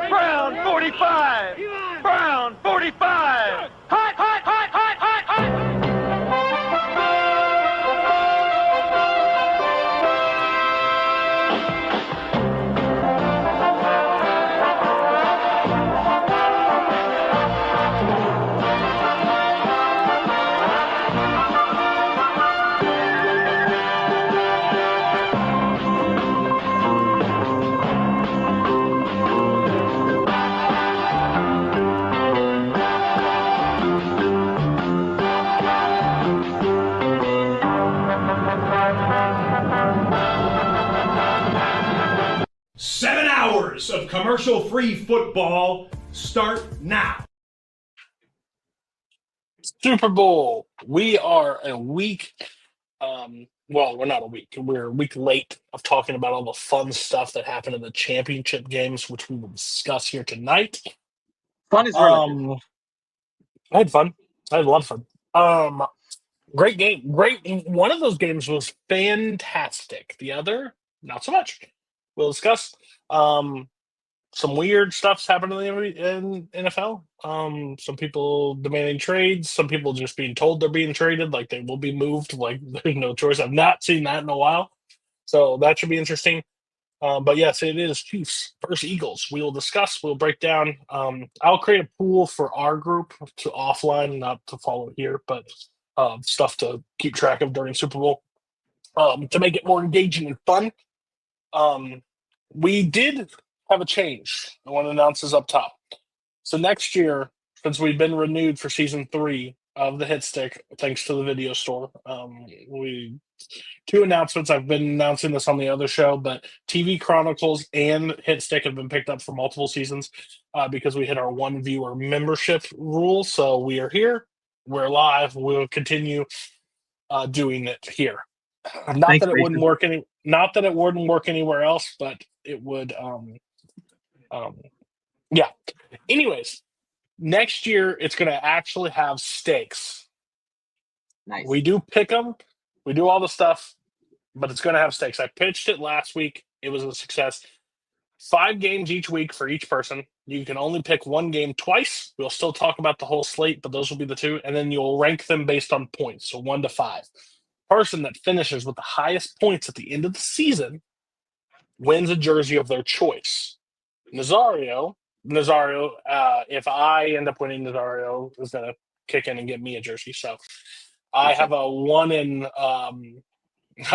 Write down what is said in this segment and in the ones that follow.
Brown 45. Brown 45. Hot, hot, hot, hot, hot, hot. Seven hours of commercial-free football start now. Super Bowl. We are a week. Well, we're not a week. We're a week late of talking about all the fun stuff that happened in the championship games, which we will discuss here tonight. Fun is relative. I had fun. I had a lot of fun. Great game. Great. One of those games was fantastic. The other, not so much. We'll discuss. Some weird stuff's happened in NFL. Some people demanding trades. Some people just being told they're being traded, like they will be moved. Like there's no choice. I've not seen that in a while, so that should be interesting. But yes, it is Chiefs versus Eagles. We will discuss. We'll break down. I'll create a pool for our group to offline, not to follow here, but stuff to keep track of during Super Bowl to make it more engaging and fun. We did have a change. I want to announce this up top. So next year, since we've been renewed for season 3 of the Hit Stick, thanks to the video store, two announcements. I've been announcing this on the other show, but TV Chronicles and Hit Stick have been picked up for multiple seasons because we hit our one viewer membership rule. So we are here. We're live. We'll continue doing it here. Not that it wouldn't work anywhere else, but it would. Yeah. Anyways, next year it's going to actually have stakes. Nice. We do pick them. We do all the stuff, but it's going to have stakes. I pitched it last week. It was a success. 5 games each week for each person. You can only pick one game twice. We'll still talk about the whole slate, but those will be the 2. And then you'll rank them based on points, so 1 to 5. Person that finishes with the highest points at the end of the season wins a jersey of their choice. Nazario, if I end up winning, Nazario is going to kick in and get me a jersey. So I have a 1 in. I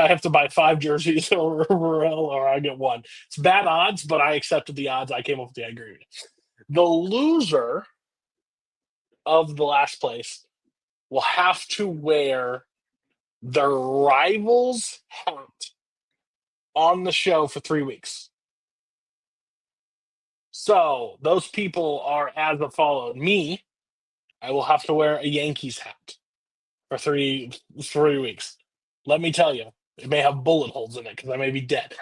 have to buy 5 jerseys or I get 1. It's bad odds, but I accepted the odds. I came up with the agreement. The loser of the last place will have to wear their rival's hat on the show for 3 weeks. So those people are as follows. Me, I will have to wear a Yankees hat for 3 weeks. Let me tell you, it may have bullet holes in it because I may be dead.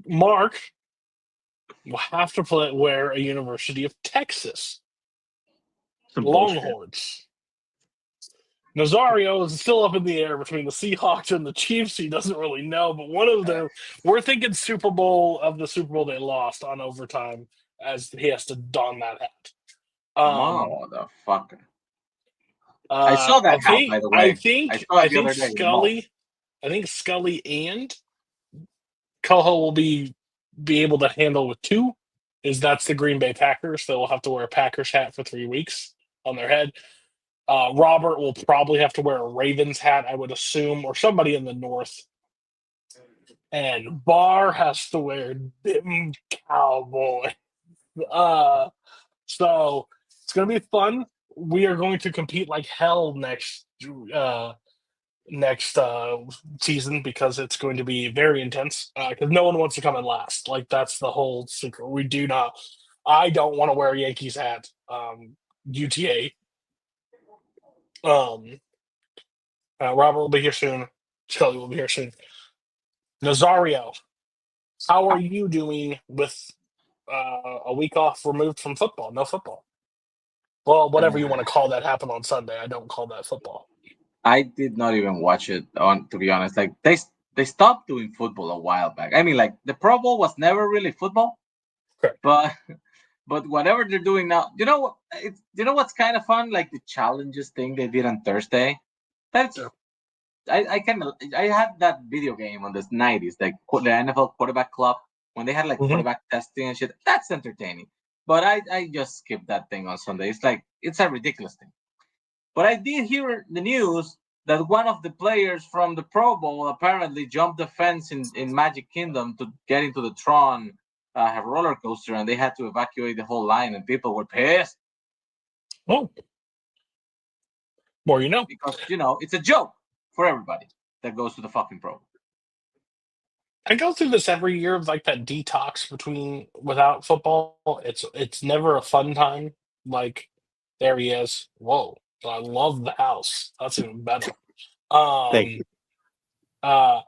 Mark will have to wear a University of Texas Longhorns. Nazario is still up in the air between the Seahawks and the Chiefs. He doesn't really know, but one of them, we're thinking Super Bowl of the Super Bowl they lost on overtime, as he has to don that hat. Motherfucker. I saw that hat, by the way. I think Scully and Coho will be able to handle with 2. That's the Green Bay Packers. They will have to wear a Packers hat for 3 weeks on their head. Robert will probably have to wear a Ravens hat, I would assume, or somebody in the North. And Barr has to wear Dim Cowboy. So it's going to be fun. We are going to compete like hell next season because it's going to be very intense because no one wants to come in last. Like, that's the whole secret. We do not. I don't want to wear a Yankees hat. UTA. Robert will be here soon. Scully will be here soon. Nazario, how are you doing with a week off removed from football? No football. Well, whatever you want to call that happened on Sunday. I don't call that football. I did not even watch it, to be honest. Like, they stopped doing football a while back. I mean, like, the Pro Bowl was never really football. Okay. But whatever they're doing now, you know what? You know what's kind of fun? Like the challenges thing they did on Thursday. That's Yeah. I had that video game on the 90s, like the NFL Quarterback Club, when they had like Mhm. quarterback testing and shit. That's entertaining. But I just skipped that thing on Sunday. It's like it's a ridiculous thing. But I did hear the news that one of the players from the Pro Bowl apparently jumped the fence in Magic Kingdom to get into the Tron roller coaster, and they had to evacuate the whole line, and people were pissed Oh, more you know. because it's a joke for everybody that goes to the fucking Pro Bowl. I go through this every year of like that detox without football. It's never a fun time. Like there he is. Whoa. I love the house. That's even better. Thank you. Uh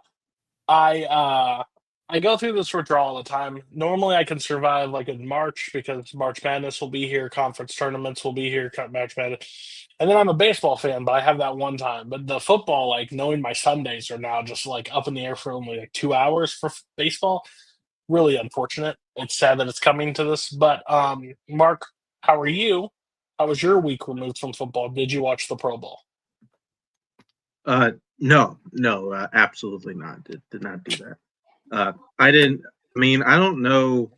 I go through this withdrawal all the time. Normally I can survive like in March because March Madness will be here, conference tournaments will be here, March Madness. And then I'm a baseball fan, but I have that one time. But the football, like knowing my Sundays are now just like up in the air for only like 2 hours for baseball, really unfortunate. It's sad that it's coming to this. But Mark, how are you? How was your week removed from football? Did you watch the Pro Bowl? No, absolutely not. Did not do that. I didn't. I mean, I don't know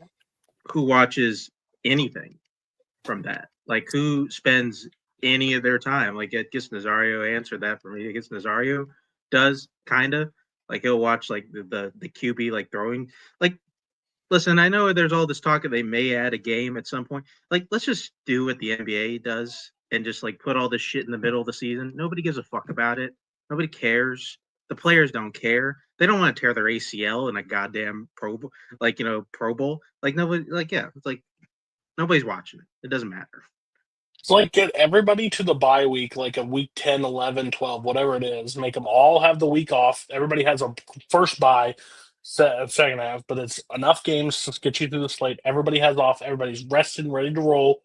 who watches anything from that. Like, who spends any of their time? Like, I guess Nazario answered that for me. I guess Nazario does kind of. Like, he'll watch like the QB like throwing. Like, listen, I know there's all this talk that they may add a game at some point. Like, let's just do what the NBA does and just like put all this shit in the middle of the season. Nobody gives a fuck about it. Nobody cares. The players don't care. They don't want to tear their ACL in a goddamn Pro Bowl. Like nobody. Like it's like nobody's watching it. It doesn't matter. It's like get everybody to the bye week, like a week 10, 11, 12, whatever it is. Make them all have the week off. Everybody has a first bye, second half, but it's enough games to get you through the slate. Everybody has off. Everybody's rested, ready to roll.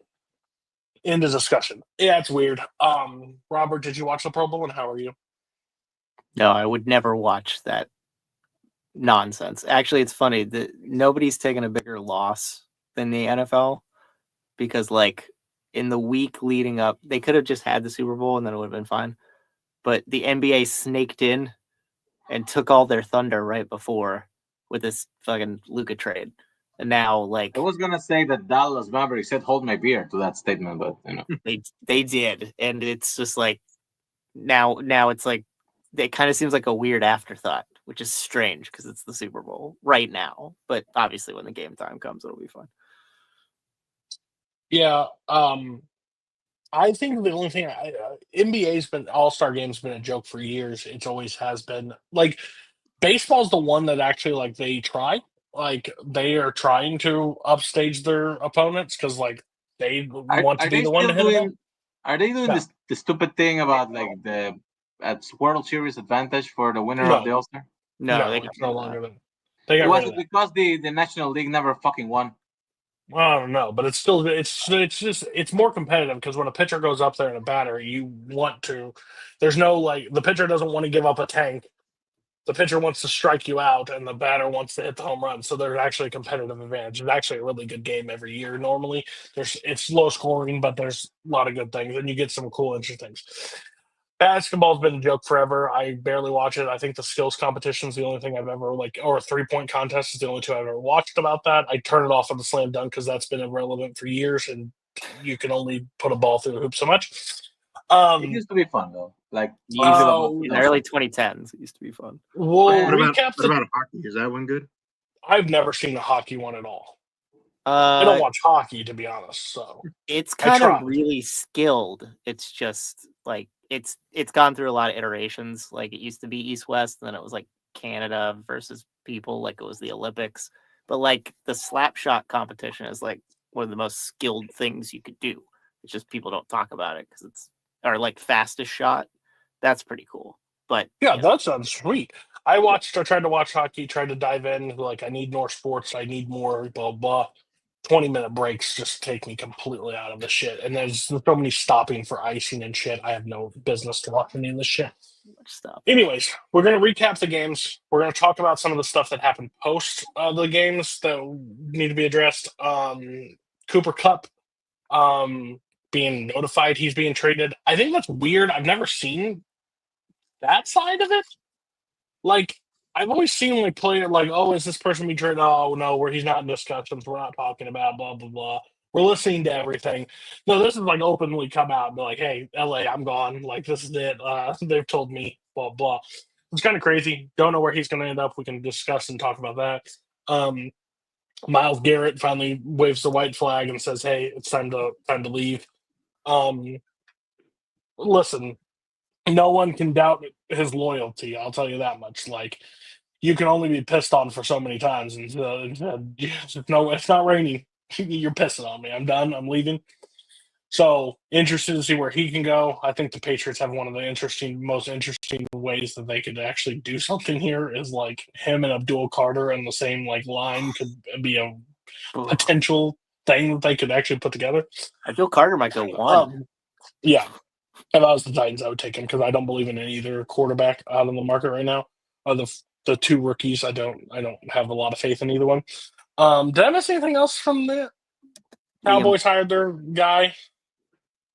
Into discussion. Yeah, it's weird. Robert, did you watch the Pro Bowl and how are you? No, I would never watch that nonsense. Actually, it's funny that nobody's taken a bigger loss than the NFL because, like, in the week leading up, they could have just had the Super Bowl and then it would have been fine. But the NBA snaked in and took all their thunder right before with this fucking Luka trade. And now, like, I was gonna say that Dallas Mavericks said "hold my beer" to that statement, but they did, and it's just like now it's like it kind of seems like a weird afterthought, which is strange because it's the Super Bowl right now. But obviously, when the game time comes, it'll be fun. Yeah, I think the only thing NBA's been All-Star Game's been a joke for years. It always has been. Like baseball's the one that actually like they try. Like they are trying to upstage their opponents because like they want to be the one to hit them. Are they doing No. the stupid thing about like the World Series advantage for the winner of the All-Star? No, they it's no longer that. They got Was rid it of that. because the National League never fucking won? I don't know, but it's still it's more competitive because when a pitcher goes up there and a batter, you want to. There's no like the pitcher doesn't want to give up a tank. The pitcher wants to strike you out, and the batter wants to hit the home run. So there's actually a competitive advantage. It's actually a really good game every year. Normally, it's low scoring, but there's a lot of good things, and you get some cool, interesting things. Basketball's been a joke forever. I barely watch it. I think the skills competition is the only thing I've ever or a 3-point contest is the only two I've ever watched about that. I turn it off on the slam dunk because that's been irrelevant for years, and you can only put a ball through the hoop so much. It used to be fun though. Like in the early 2010s, it used to be fun. We'll what about hockey? Is that one good? I've never seen a hockey one at all. I don't watch hockey, to be honest. So it's kind of really skilled. It's just like it's gone through a lot of iterations. Like it used to be East-West, then it was like Canada versus people, like it was the Olympics. But like the slap shot competition is like one of the most skilled things you could do. It's just people don't talk about it because or like fastest shot. That's pretty cool. But yeah, that sounds sweet. I tried to watch hockey, tried to dive in. Like, I need more sports. I need more blah, blah. 20-minute breaks just take me completely out of the shit. And there's so many stopping for icing and shit. I have no business to watch any of this shit. Stop. Anyways, we're going to recap the games. We're going to talk about some of the stuff that happened post the games that need to be addressed. Cooper Kupp being notified he's being traded. I think that's weird. I've never seen that side of it. Like, I've always seen like player like, oh, is this person being traded? Oh no, where he's not in discussions. We're not talking about blah blah blah. We're listening to everything. No, this is like openly come out and be like, hey, LA, I'm gone. Like this is it. They've told me blah blah. It's kind of crazy. Don't know where he's going to end up. We can discuss and talk about that. Myles Garrett finally waves the white flag and says, hey, it's time to leave. Listen, no one can doubt his loyalty. I'll tell you that much. Like, you can only be pissed on for so many times. And no, it's not raining. You're pissing on me. I'm done. I'm leaving. So interested to see where he can go. I think the Patriots have one of the most interesting ways that they could actually do something here is like him and Abdul Carter in the same like line could be a potential thing that they could actually put together. Abdul Carter might go one. Yeah. If I was the Titans, I would take him because I don't believe in either quarterback out on the market right now. The two rookies, I don't have a lot of faith in either one. Did I miss anything else from the Cowboys hired their guy?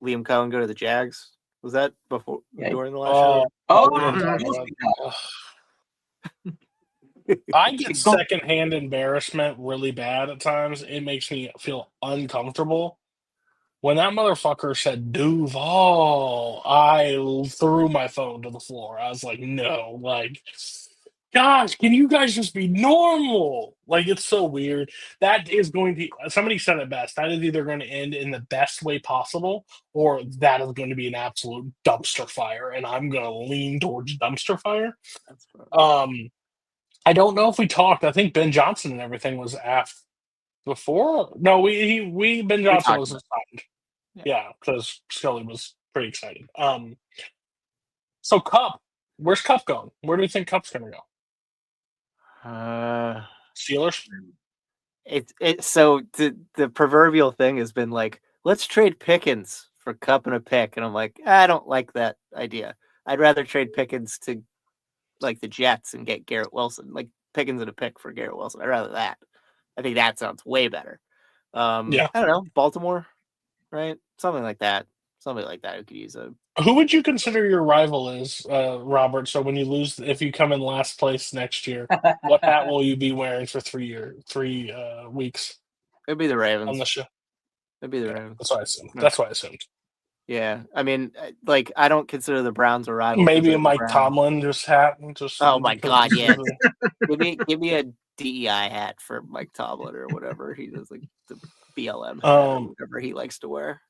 Liam Cohen go to the Jags. Was that before during the last show? I get secondhand embarrassment really bad at times. It makes me feel uncomfortable. When that motherfucker said Duval, I threw my phone to the floor. I was like, no, like, gosh, can you guys just be normal? Like, it's so weird. That is going to, somebody said it best. That is either going to end in the best way possible, or that is going to be an absolute dumpster fire. And I'm going to lean towards dumpster fire. I don't know if we talked. I think Ben Johnson and everything was before. No, Ben Johnson was signed. Yeah, because Scully was pretty excited. So Kupp, where's Kupp going? Where do you think Kupp's going to go? Steelers. So the proverbial thing has been like, let's trade Pickens for Kupp and a pick, and I'm like, I don't like that idea. I'd rather trade Pickens to like the Jets and get Garrett Wilson, like Pickens and a pick for Garrett Wilson. I'd rather that. I think that sounds way better. I don't know, Baltimore, right? Something like that. Somebody like that who could use a. Who would you consider your rival is, Robert? So when you lose, if you come in last place next year, what hat will you be wearing for 3 weeks? It'd be the Ravens on the show. It'd be the Ravens. That's what I assumed. That's what I assumed. Yeah, I mean, like, I don't consider the Browns a rival. Maybe a Mike Tomlin hat. Oh my God! Yeah, give me a DEI hat for Mike Tomlin or whatever he does, like the BLM hat or whatever he likes to wear.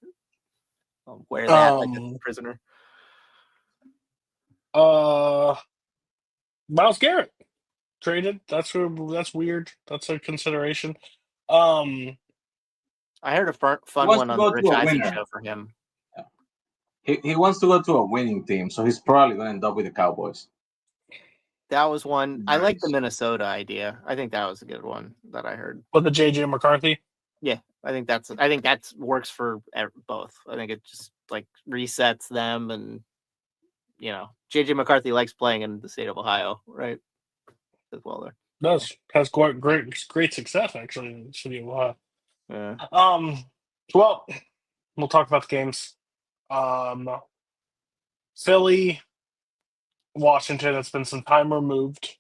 I'll wear that like a prisoner. Myles Garrett traded. That's weird. That's a consideration. I heard a fun one on the Rich Eisen show for him. He wants to go to a winning team, so he's probably going to end up with the Cowboys. That was one. Nice. I like the Minnesota idea. I think that was a good one that I heard. With the JJ McCarthy? Yeah, I think that works for both. I think it just like resets them, and you know, JJ McCarthy likes playing in the state of Ohio, right? As well, there has great success actually in the city of Ohio. Yeah. Well, we'll talk about the games. Philly, Washington. It's been some time removed.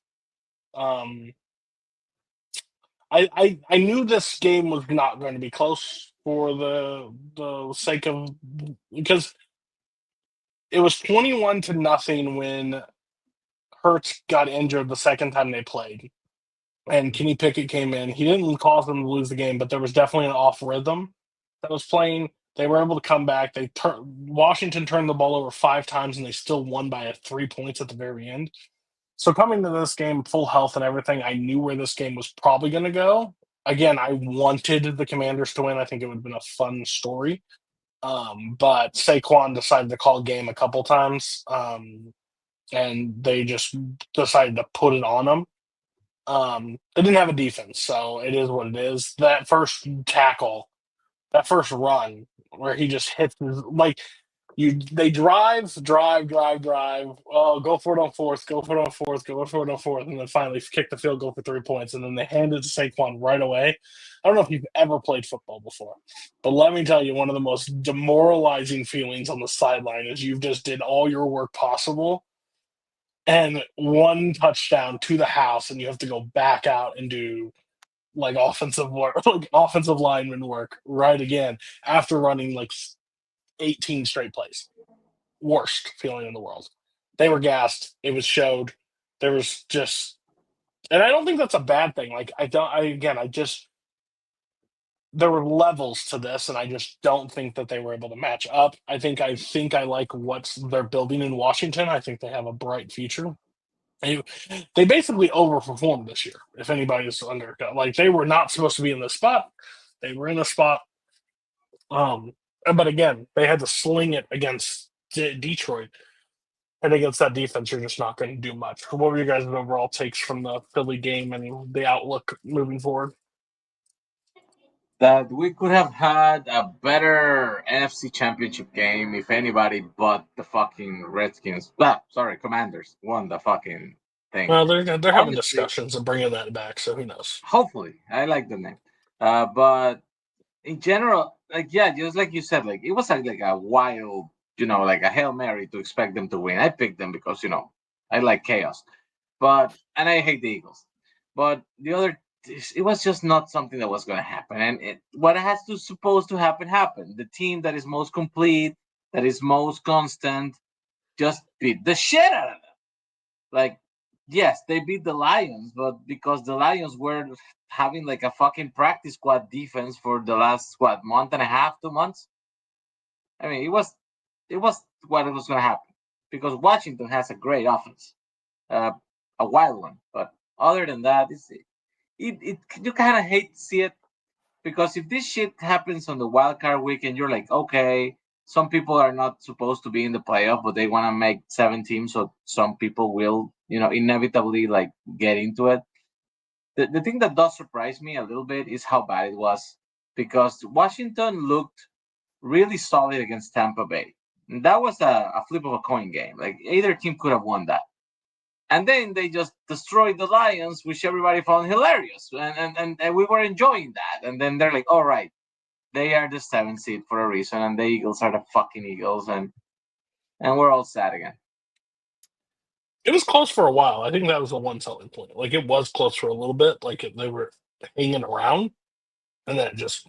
I knew this game was not going to be close for the sake of, because it was 21-0 when Hurts got injured the second time they played, and Kenny Pickett came in. He didn't cause them to lose the game, but there was definitely an off rhythm that was playing. They were able to come back. Washington turned the ball over 5 times, and they still won by 3 points at the very end. So coming to this game, full health and everything, I knew where this game was probably going to go. Again, I wanted the Commanders to win. I think it would have been a fun story. But Saquon decided to call game a couple times, and they just decided to put it on them. They didn't have a defense, so it is what it is. That first tackle, that first run, where he just hits, like, They drive. Oh, go for it on fourth. Go for it on fourth, and then finally kick the field goal for 3 points, and then they hand it to Saquon right away. I don't know if you've ever played football before, but let me tell you, one of the most demoralizing feelings on the sideline is you've just did all your work possible, and one touchdown to the house, and you have to go back out and do like offensive work, like offensive lineman work right again after running like 18 straight plays. Worst feeling in the world. They were gassed. It was showed. There was just, and I don't think that's a bad thing. Like there were levels to this, and I just don't think that they were able to match up. I think I like what they're building in Washington. I think they have a bright future. They basically overperformed this year. If anybody's under, like they were not supposed to be in this spot, they were in a spot. But again, they had to sling it against Detroit, and against that defense, you're just not going to do much. What were your guys' overall takes from the Philly game and the outlook moving forward? That we could have had a better NFC Championship game if anybody but the fucking Redskins. Sorry, Commanders won the fucking thing. Well, they're having Honestly, discussions of bringing that back, so who knows? hopefully, I like the name. But in general, like just like you said, like it was like a wild, like a Hail Mary to expect them to win. I picked them because I like chaos, and I hate the Eagles. But the other, it was just not something that was going to happen. And what has to supposed to happen happened. The team that is most complete, that is most constant, just beat the shit out of them. Like, yes, they beat the Lions, but because the Lions were having like a fucking practice squad defense for the last month and a half, 2 months. I mean, it was what it was going to happen because Washington has a great offense, a wild one. But other than that, it you kind of hate to see it because if this shit happens on the wild card weekend, you're like, okay, some people are not supposed to be in the playoff, but they want to make 7 teams, so some people will, inevitably like get into it. The thing that does surprise me a little bit is how bad it was because Washington looked really solid against Tampa Bay. And that was a flip of a coin game. Like either team could have won that. And then they just destroyed the Lions, which everybody found hilarious. And we were enjoying that. And then they're like, all right, they are the 7th seed for a reason, and the Eagles are the fucking Eagles, and we're all sad again. It was close for a while. I think that was the one selling point. Like it was close for a little bit. Like they were hanging around, and then it just,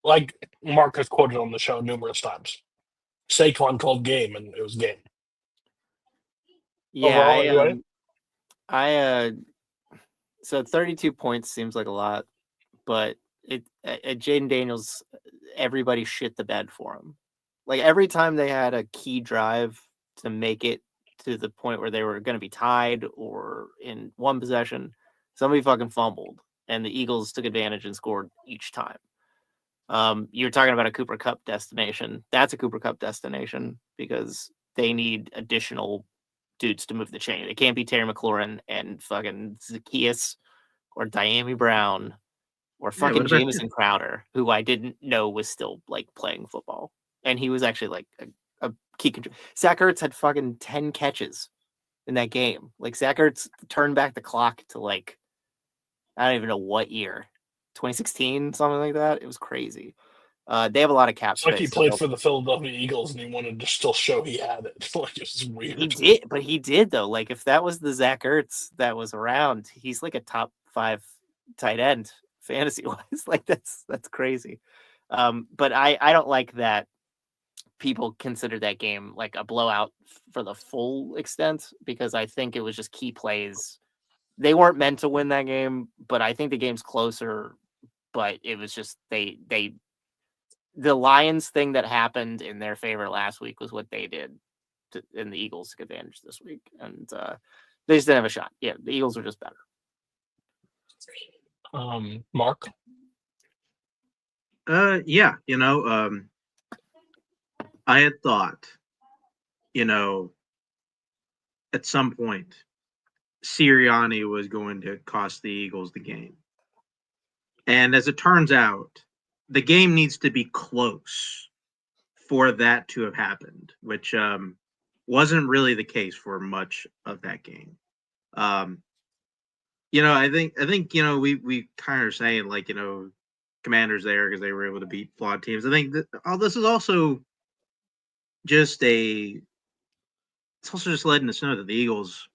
like Mark has quoted on the show numerous times, Saquon called game, and it was game. Yeah, overall, so 32 points seems like a lot, but at Jaden Daniels, everybody shit the bed for him. Like every time they had a key drive to make it to the point where they were going to be tied or in one possession, somebody fucking fumbled, and the Eagles took advantage and scored each time. You're talking about a Cooper Kupp destination. That's a Cooper Kupp destination because they need additional dudes to move the chain. It can't be Terry McLaurin and fucking Zacchaeus or Diami Brown or fucking Jamison Crowder, who I didn't know was still like playing football. And he was actually like a key control. Zach Ertz had fucking 10 catches in that game. Like Zach Ertz turned back the clock to like, I don't even know what year, 2016, something like that. It was crazy. They have a lot of cap space. Like he played for the Philadelphia Eagles and he wanted to still show he had it. Like it was weird. He did though. Like if that was the Zach Ertz that was around, he's like a top 5 tight end fantasy wise. Like that's crazy. But I don't like that people consider that game like a blowout for the full extent because I think it was just key plays. They weren't meant to win that game, but I think the game's closer. But it was just the Lions thing that happened in their favor last week was what they did, and the Eagles took advantage this week, and they just didn't have a shot. Yeah, the Eagles are just better. Mark? Yeah, I had thought, at some point, Sirianni was going to cost the Eagles the game. And as it turns out, the game needs to be close for that to have happened, which wasn't really the case for much of that game. I think we kind of are saying like Commanders there because they were able to beat flawed teams. I think that all this is also just it's also just letting us know that the Eagles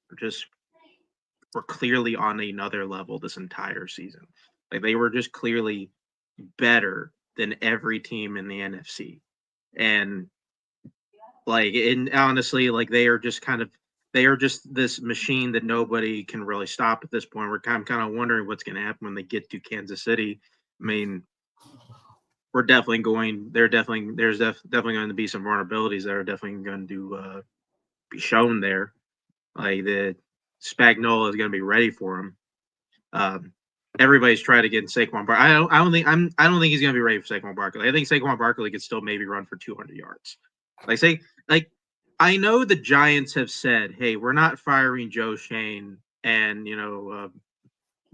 were clearly on another level this entire season. Like they were just clearly better than every team in the NFC. And honestly, like they are just this machine that nobody can really stop at this point. I'm kind of wondering what's going to happen when they get to Kansas City. I mean, there's definitely going to be some vulnerabilities that are definitely going to be shown there. Like the Spagnuolo is going to be ready for him. Everybody's trying to get in Saquon Barkley. I don't think he's going to be ready for Saquon Barkley. I think Saquon Barkley could still maybe run for 200 yards. I know the Giants have said, "Hey, we're not firing Joe Shane and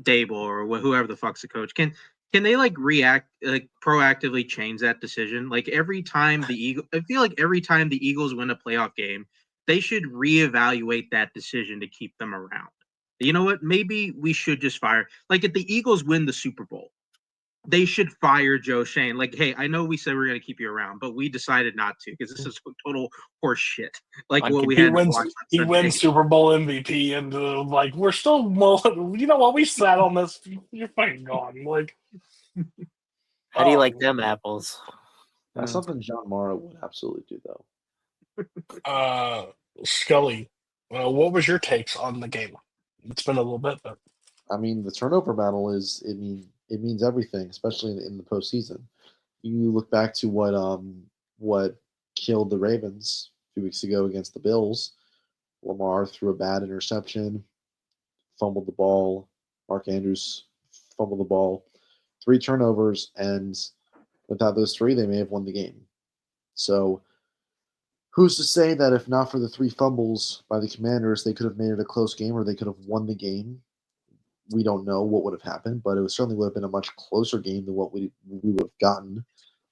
Dable or whoever the fuck's the coach." Can they proactively change that decision? Like every time I feel like every time the Eagles win a playoff game, they should reevaluate that decision to keep them around. You know what? Maybe we should just fire. Like if the Eagles win the Super Bowl, they should fire Joe Shane. Like, hey, I know we said we are going to keep you around, but we decided not to because this is total horse shit. Like what we had to watch. He wins Super Bowl MVP, and we're still. You know what? We sat on this. You're fucking gone. Like, how do you like them apples? That's something John Mara would absolutely do, though. Scully, what was your takes on the game? It's been a little bit, but I mean, the turnover battle it means everything, especially in the postseason. You look back to what killed the Ravens a few weeks ago against the Bills. Lamar threw a bad interception, fumbled the ball. Mark Andrews fumbled the ball. 3 turnovers, and without those 3, they may have won the game. So who's to say that if not for the 3 fumbles by the Commanders, they could have made it a close game or they could have won the game? We don't know what would have happened, but it certainly would have been a much closer game than what we would have gotten.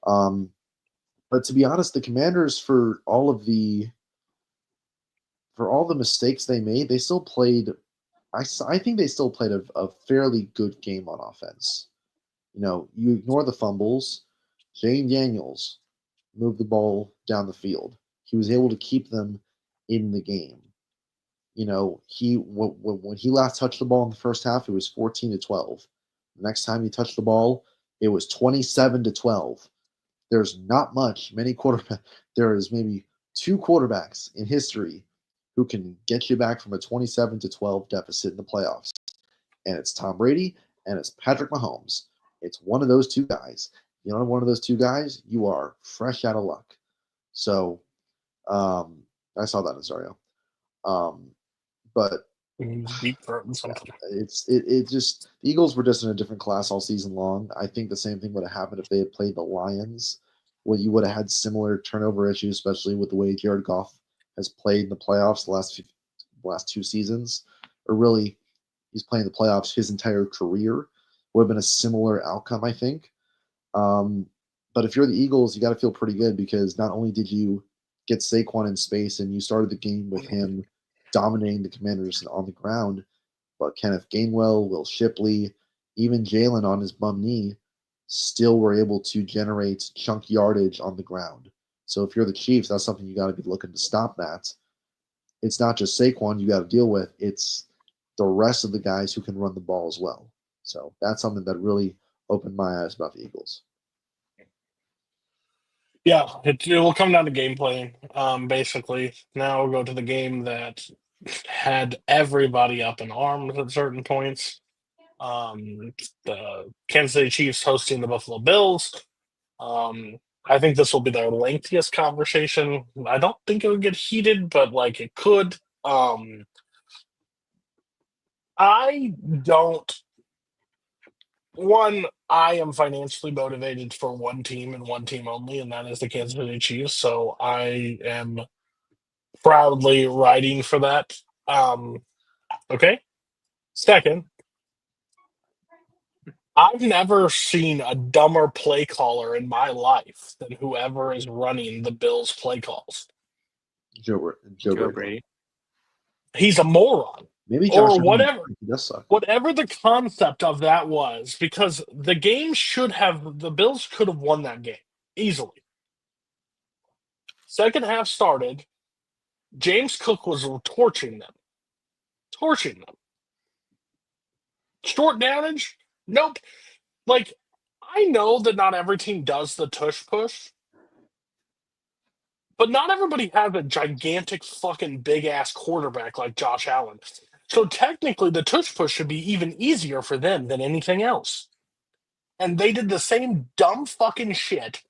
But to be honest, the Commanders, for all the mistakes they made, they still played. I think they still played a fairly good game on offense. You ignore the fumbles. Jane Daniels moved the ball down the field. He was able to keep them in the game. When he last touched the ball in the first half, it was 14-12. The next time he touched the ball, it was 27-12. There's not many quarterbacks. There is maybe 2 quarterbacks in history who can get you back from a 27-12 deficit in the playoffs. And it's Tom Brady and it's Patrick Mahomes. It's one of those 2 guys. You know, one of those 2 guys, you are fresh out of luck. So, I saw that in Zario. But it just the Eagles were just in a different class all season long. I think the same thing would have happened if they had played the Lions. Well, you would have had similar turnover issues, especially with the way Jared Goff has played in the playoffs the last 2 seasons, or really, he's playing the playoffs his entire career. Would have been a similar outcome, I think. But if you're the Eagles, you got to feel pretty good because not only did you get Saquon in space and you started the game with him dominating the Commanders on the ground, but Kenneth Gainwell, Will Shipley, even Jalen on his bum knee still were able to generate chunk yardage on the ground. So if you're the Chiefs, that's something you got to be looking to stop that. It's not just Saquon you got to deal with. It's the rest of the guys who can run the ball as well. So that's something that really opened my eyes about the Eagles. Yeah, it will come down to gameplay, basically. Now we'll go to the game that had everybody up in arms at certain points. The Kansas City Chiefs hosting the Buffalo Bills. I think this will be their lengthiest conversation. I don't think it would get heated, but it could. I am financially motivated for one team and one team only, and that is the Kansas City Chiefs. So I am proudly riding for that. Okay. Second, I've never seen a dumber play caller in my life than whoever is running the Bills play calls. Joe Joe Brady. Brady. He's a moron. Maybe Or Josh Allen, whatever. he does suck. Whatever the concept of that was, because the Bills could have won that game easily. Second half started, James Cook was torching them. Short downage? Nope. Like, I know that not every team does the tush push, but not everybody has a gigantic fucking big ass quarterback like Josh Allen. So technically, the tush push should be even easier for them than anything else. And they did the same dumb fucking shit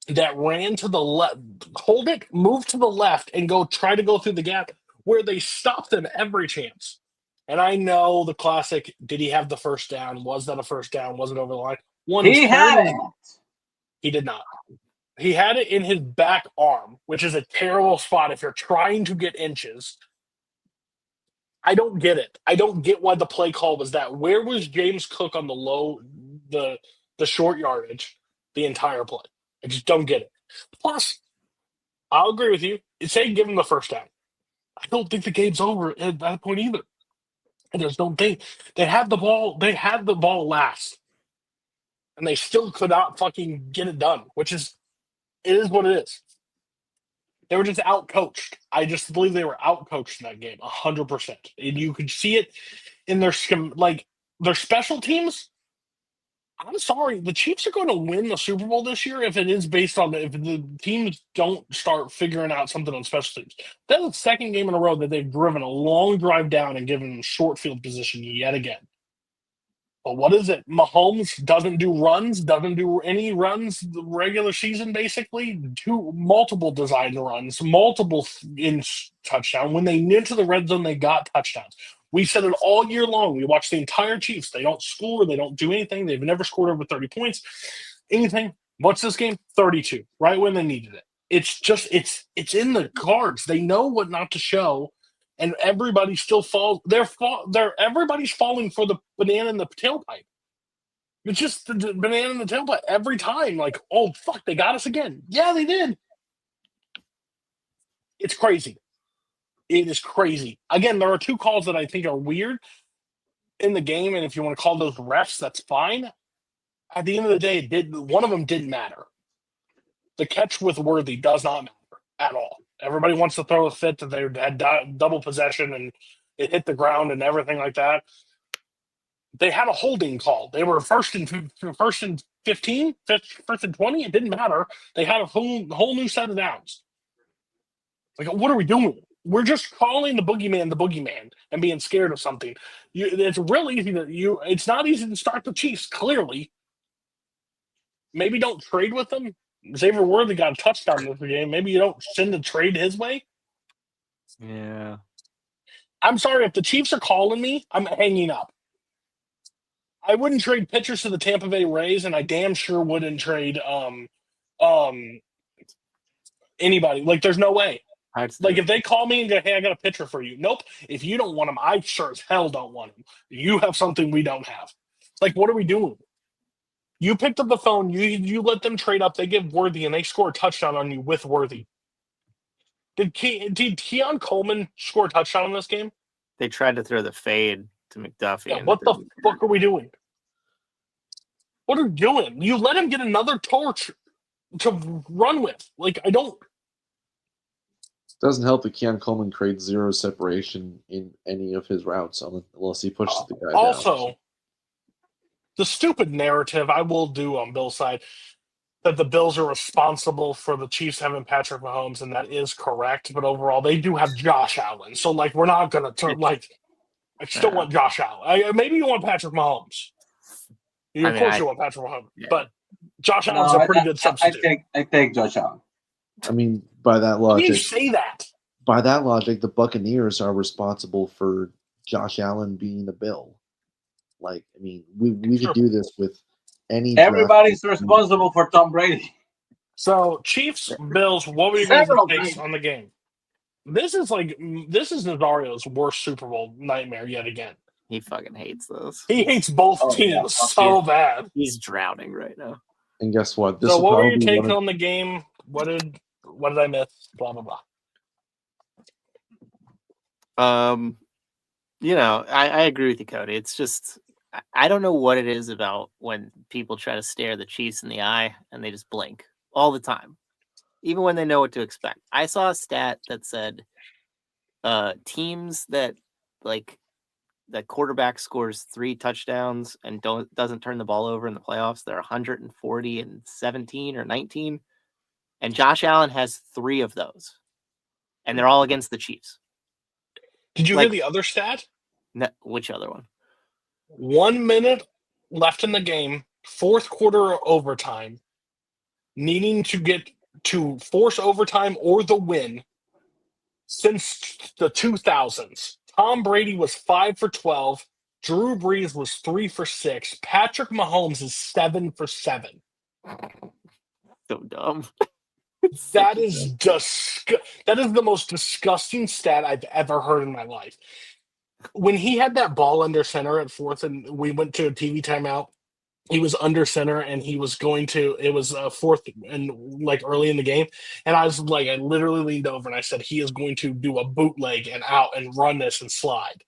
that ran to the left, hold it, move to the left, and try to go through the gap where they stopped them every chance. And I know the classic, did he have the first down? Was that a first down? Was it over the line? He had it. He did not. He had it in his back arm, which is a terrible spot if you're trying to get inches. I don't get it. I don't get why the play call was that. Where was James Cook on the short yardage the entire play? I just don't get it. Plus, I'll agree with you. Say give him the first down. I don't think the game's over at that point either. I just don't think they had the ball. They had the ball last, and they still could not fucking get it done. It is what it is. They were just outcoached. I just believe they were outcoached in that game, 100%. And you could see it in their special teams. I'm sorry, the Chiefs are going to win the Super Bowl this year if it is based on if the teams don't start figuring out something on special teams. That's the second game in a row that they've driven a long drive down and given them short field position yet again. But what is it? Mahomes doesn't do runs, doesn't do any runs the regular season, basically. Multiple design runs, multiple in touchdown. When they get to the red zone, they got touchdowns. We said it all year long. We watched the entire Chiefs. They don't score. They don't do anything. They've never scored over 30 points. Anything. What's this game? 32, right when they needed it. It's in the cards. They know what not to show. And everybody still falls. Everybody's falling for the banana in the tailpipe. It's just the banana in the tailpipe every time. Like, oh fuck, they got us again. Yeah, they did. It's crazy. It is crazy. Again, there are two calls that I think are weird in the game, and if you want to call those refs, that's fine. At the end of the day, one of them didn't matter. The catch with Worthy does not matter at all. Everybody wants to throw a fit that they had double possession and it hit the ground and everything like that. They had a holding call. They were first and 15, first and 20. It didn't matter. They had a whole new set of downs. Like, what are we doing? We're just calling the boogeyman and being scared of something. It's real easy it's not easy to start the Chiefs, clearly. Maybe don't trade with them. Xavier Worthy got a touchdown in this game. Maybe you don't send a trade his way. Yeah. I'm sorry, if the Chiefs are calling me, I'm hanging up. I wouldn't trade pitchers to the Tampa Bay Rays, and I damn sure wouldn't trade anybody. Like, there's no way. Like, if they call me and go, hey, I got a pitcher for you. Nope. If you don't want him, I sure as hell don't want him. You have something we don't have. Like, what are we doing? You picked up the phone. You let them trade up. They give Worthy, and they score a touchdown on you with Worthy. Did Keon Coleman score a touchdown in this game? They tried to throw the fade to McDuffie. Yeah, what the fuck are we doing? What are we doing? You let him get another torch to run with. Like, I don't... Doesn't help that Keon Coleman creates zero separation in any of his routes unless he pushes the guy down. Also, the stupid narrative I will do on Bill's side that the Bills are responsible for the Chiefs having Patrick Mahomes, and that is correct. But overall, they do have Josh Allen. So, like, we're not going to like. I still want Josh Allen. Maybe you want Patrick Mahomes. Of course you want Patrick Mahomes, but Josh Allen's a pretty good substitute. I take Josh Allen. I mean, by that logic, you say that. By that logic, the Buccaneers are responsible for Josh Allen being a Bill. Like, I mean, we could do this with any. Everybody's responsible for Tom Brady. So, Chiefs, Bills, what were you guys' takes on the game? This is Nazario's worst Super Bowl nightmare yet again. He fucking hates those. He hates both Oh, yeah, teams fuck so you. bad. He's drowning right now. And guess what? This So, will what were your probably be takes one of, on the game? What did I miss? Blah blah blah. I agree with you, Cody. It's just I don't know what it is about when people try to stare the Chiefs in the eye and they just blink all the time, even when they know what to expect. I saw a stat that said teams that like the quarterback scores 3 touchdowns and doesn't turn the ball over in the playoffs, they're 140 and 17 or 19. And Josh Allen has 3 of those. And they're all against the Chiefs. Did you Like- hear the other stat? No, which other one? 1 minute left in the game, fourth quarter overtime, needing to get to force overtime or the win since the 2000s. Tom Brady was 5 for 12. Drew Brees was 3 for 6. Patrick Mahomes is 7 for 7. So dumb. That is that is the most disgusting stat I've ever heard in my life. When he had that ball under center at fourth, and we went to a TV timeout, he was under center, and he was going to. It was fourth and like early in the game, and I was like, I literally leaned over and I said, he is going to do a bootleg and out and run this and slide.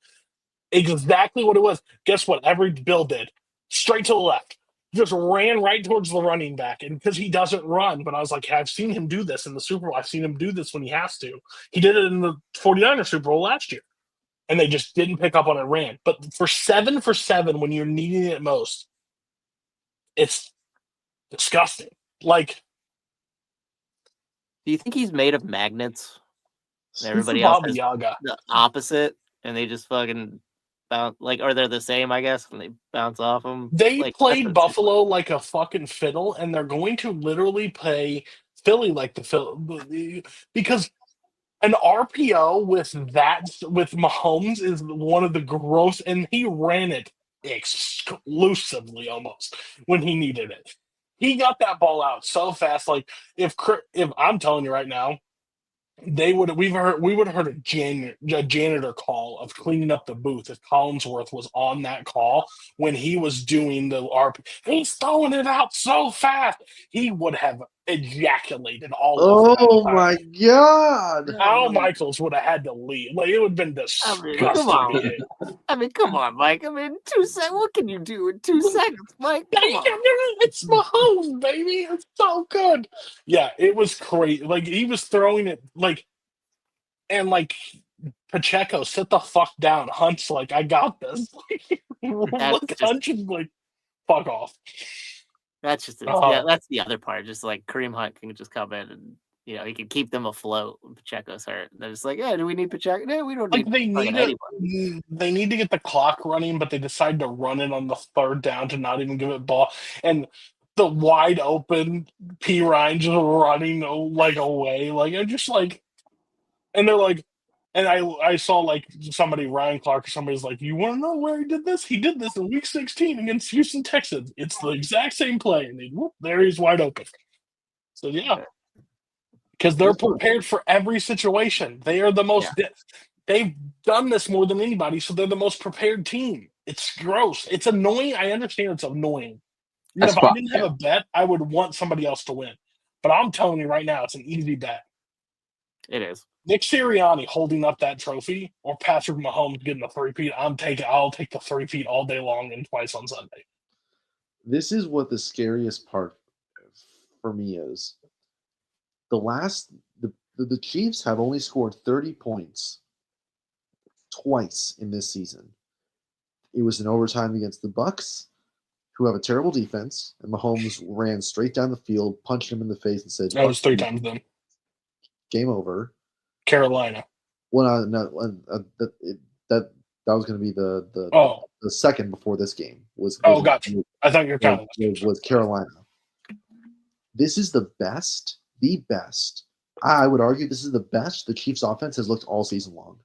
Exactly what it was. Guess what? Every Bill did straight to the left. Just ran right towards the running back, and because he doesn't run, but I was like, I've seen him do this in the Super Bowl. I've seen him do this when he has to. He did it in the 49ers Super Bowl last year, and they just didn't pick up on it, ran. But for 7 for 7, when you're needing it most, it's disgusting. Like, Do you think he's made of magnets? And it's everybody the else Baba has Yaga. the opposite, and they just fucking bounce or they're the same, I guess, and they bounce off them. They Like, played that's Buffalo like a fucking fiddle, and they're going to literally play Philly like the Philly, because an RPO with Mahomes is one of the gross, and he ran it exclusively almost when he needed it. He got that ball out so fast. Like if I'm telling you right now, we would have heard a janitor call of cleaning up the booth if Collinsworth was on that call when he was doing the RP. He's throwing it out so fast. He would have ejaculated all over that oh time. my god! Al Michaels would have had to leave. Like, it would have been I mean, disgusting. come on. to hit. Come on, Mike. I mean, 2 seconds. What can you do in 2 seconds, Mike? Come on. It's Mahomes, baby. It's so good. Yeah, it was crazy. Like, he was throwing it and Pacheco, sit the fuck down. Hunt's like, I got this. Look, Hunt is like, fuck off. That's just that's the other part. Just like Kareem Hunt can just come in and he can keep them afloat when Pacheco's hurt. They're just like, yeah, do we need Pacheco? No, we don't need. They need to get the clock running, but they decide to run it on the third down to not even give it ball. And the wide open P. Ryan just running away, I'm just like, and they're like, and I saw somebody, Ryan Clark or somebody's like, you want to know where he did this? He did this in week 16 against Houston Texans. It's the exact same play, and there he's wide open. So yeah. Because they're prepared for every situation. They are the most. Yeah. They've done this more than anybody, so they're the most prepared team. It's gross. It's annoying. I understand it's annoying. If I didn't have a bet, I would want somebody else to win. But I'm telling you right now, it's an easy bet. It is. Nick Sirianni holding up that trophy, or Patrick Mahomes getting the 3-peat. I'll take the 3-peat all day long and twice on Sunday. This is what the scariest part for me is. The Chiefs have only scored 30 points twice in this season. It was in overtime against the Bucks, who have a terrible defense, and Mahomes ran straight down the field, punched him in the face, and said, "That was 3 times then." Game over. Carolina. Well, that was going to be the second before this game was. Gotcha. I thought you were counting. Was Carolina. This is the best. I would argue this is the best the Chiefs offense has looked all season long.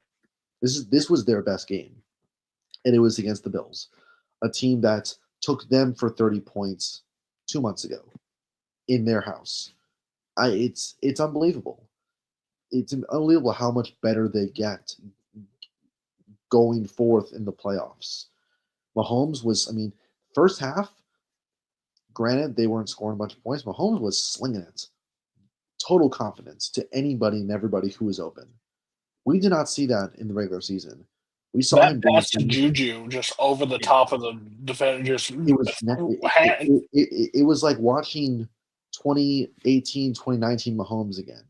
This was their best game. And it was against the Bills, a team that took them for 30 points 2 months ago in their house. It's unbelievable. It's unbelievable how much better they get going forth in the playoffs. Mahomes was, I mean, first half, granted, they weren't scoring a bunch of points. Mahomes was slinging it. Total confidence to anybody and everybody who was open. We did not see that in the regular season. We saw him That doing pass to things. Juju just over the top of the defender. Just It was it was like watching 2018, 2019 Mahomes again.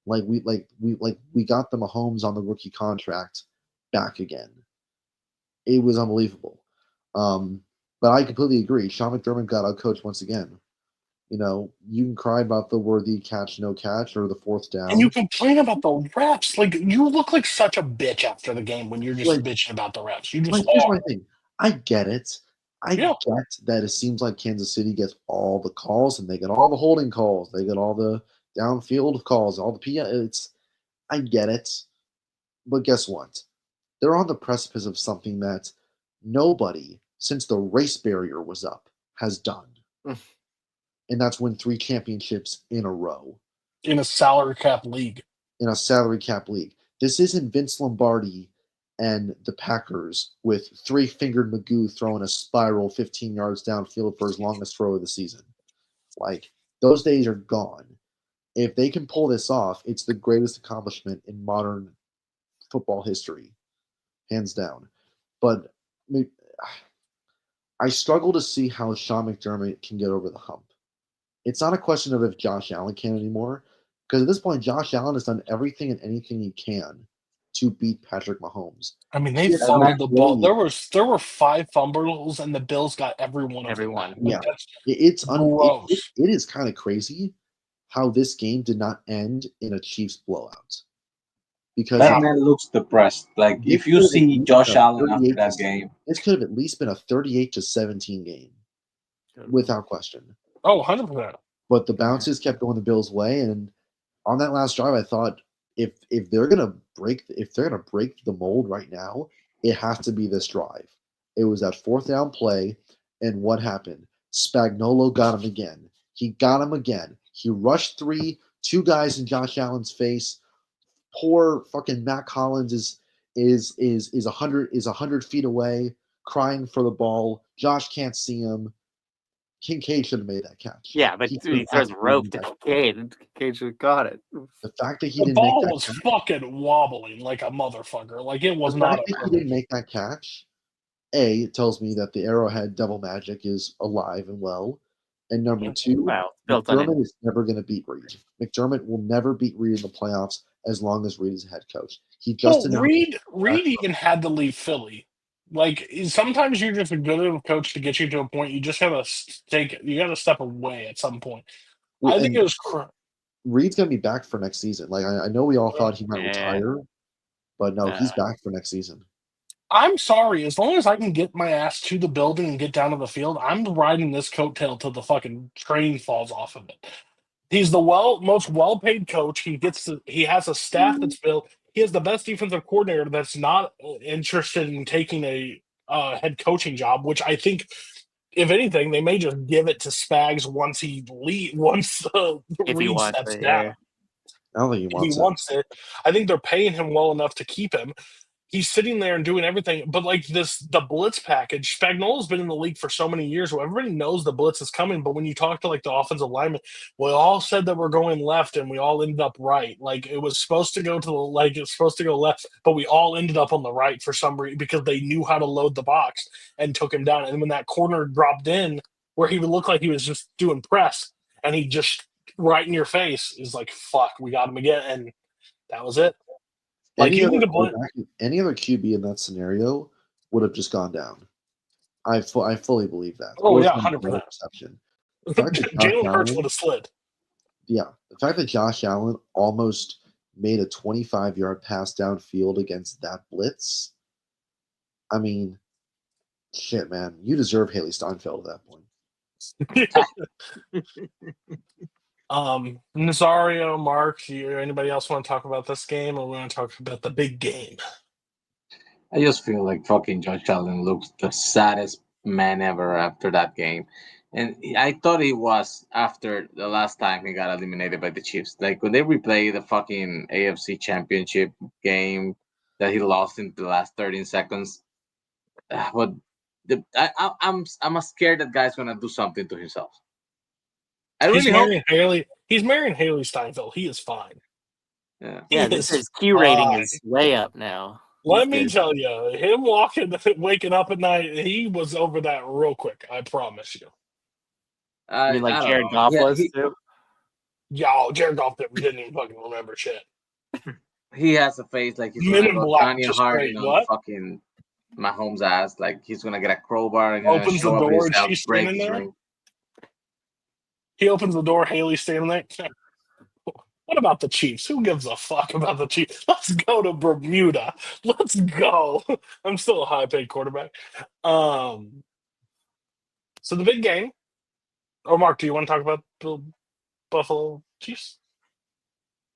We got the Mahomes on the rookie contract back again. It was unbelievable. But I completely agree. Sean McDermott got outcoached once again. You know, you can cry about the worthy catch, no catch, or the fourth down. and you complain about the refs. Like, you look like such a bitch after the game when you're just Like- bitching about the refs. You just Like, here's are. my thing. I get it. I Yeah. get that it seems like Kansas City gets all the calls and they get all the holding calls. They get all the downfield calls, all the I get it. But guess what? They're on the precipice of something that nobody since the race barrier was up has done. And that's win 3 championships in a row In a salary cap league. in a salary cap league. This isn't Vince Lombardi and the Packers with 3-fingered Magoo throwing a spiral 15 yards downfield for his longest throw of the season. Like, those days are gone. If they can pull this off, it's the greatest accomplishment in modern football history, hands down. But I struggle to see how Sean McDermott can get over the hump. It's not a question of if Josh Allen can anymore, because at this point, Josh Allen has done everything and anything he can to beat Patrick Mahomes. I mean, they Yeah, fumbled the ball. really- There were 5 fumbles, and the Bills got every one of them. Everyone. Like, Yeah. that's It's gross. it is kind of crazy how this game did not end in a Chiefs blowout. Because That man looks depressed. Like, This if you could have see been Josh a Allen after 38 that to- game, this could have at least been a 38-17 game, without question. Oh, 100%. But the bounces kept going the Bills' way, and on that last drive, I thought if they're gonna break the mold right now, it has to be this drive. It was that 4th down play, and what happened? Spagnuolo got him again. He got him again. He rushed 2 guys in Josh Allen's face. Poor fucking Matt Collins is 100 feet away, crying for the ball. Josh can't see him. Kincaid should have made that catch. Yeah, but He he should throws have rope to made that- Kincaid, and Kincaid should have got it. The fact that he The didn't make ball that was catch, fucking wobbling like a motherfucker. Like, it was the not fact a that he didn't make that catch, it tells me that the Arrowhead Devil Magic is alive and well. And number 2, Wow, built on McDermott it. is never going to beat Reed. McDermott will never beat Reed in the playoffs as long as Reed is head coach. He just Well, announced Reed even had to leave Philly. Like, sometimes you're just a good enough coach to get you to a point. You just gotta step away at some point. I think and it was Reed's going to be back for next season. Like I know we all thought he might Yeah. retire, but no, he's Nah. back for next season. I'm sorry. As long as I can get my ass to the building and get down to the field, I'm riding this coattail till the fucking train falls off of it. He's the most well-paid coach. He has a staff that's built. He has the best defensive coordinator that's not interested in taking a head coaching job, which I think, if anything, they may just give it to Spags once If he Reed wants steps it, down. yeah. I don't think he If he wants it. wants it, I think they're paying him well enough to keep him. He's sitting there and doing everything, but like the blitz package, Spagnuolo's been in the league for so many years, where everybody knows the blitz is coming. But when you talk to like the offensive lineman, we all said that we're going left, and we all ended up right. Like, it was supposed to go it's supposed to go left, but we all ended up on the right for some reason because they knew how to load the box and took him down. And when that corner dropped in, where he would look like he was just doing press, and he just right in your face is like, "Fuck, we got him again," and that was it. Like, Any you other can complain. quarterback, any other QB in that scenario would have just gone down. I fully believe that. Oh, Or yeah, from 100%. perception. The fact that Josh Jalen Hurts Allen- would have slid. Yeah, the fact that Josh Allen almost made a 25-yard pass downfield against that blitz. I mean, shit, man, you deserve Haley Steinfeld at that point. Nazario, Mark, anybody else want to talk about this game, or we want to talk about the big game? I just feel like fucking Josh Allen looks the saddest man ever after that game. And I thought he was after the last time he got eliminated by the Chiefs. Like, when they replay the fucking AFC Championship game that he lost in the last 13 seconds. But I'm scared that guy's gonna do something to himself. I He's really hope. marrying Haley. He's marrying Haley Steinfeld. He is fine. Yeah. Yeah, He is his Q rating fine. is way up now. Let He's me good. tell you, him waking up at night, he was over that real quick. I promise you. I mean, like I don't Jared know. Goff Yeah, was too. Yo, Jared Goff didn't even fucking remember shit. he has a face like he's Men gonna in go Black, Tanya just Harding great. on What? fucking Mahomes' ass. Like he's gonna get a crowbar and he's gonna Opens the show up door his and house, she's break standing his there. ring. He opens the door. Haley's standing there. What about the Chiefs? Who gives a fuck about the Chiefs? Let's go to Bermuda. Let's go. I'm still a high-paid quarterback. So the big game. Oh, Mark, do you want to talk about the Buffalo Chiefs?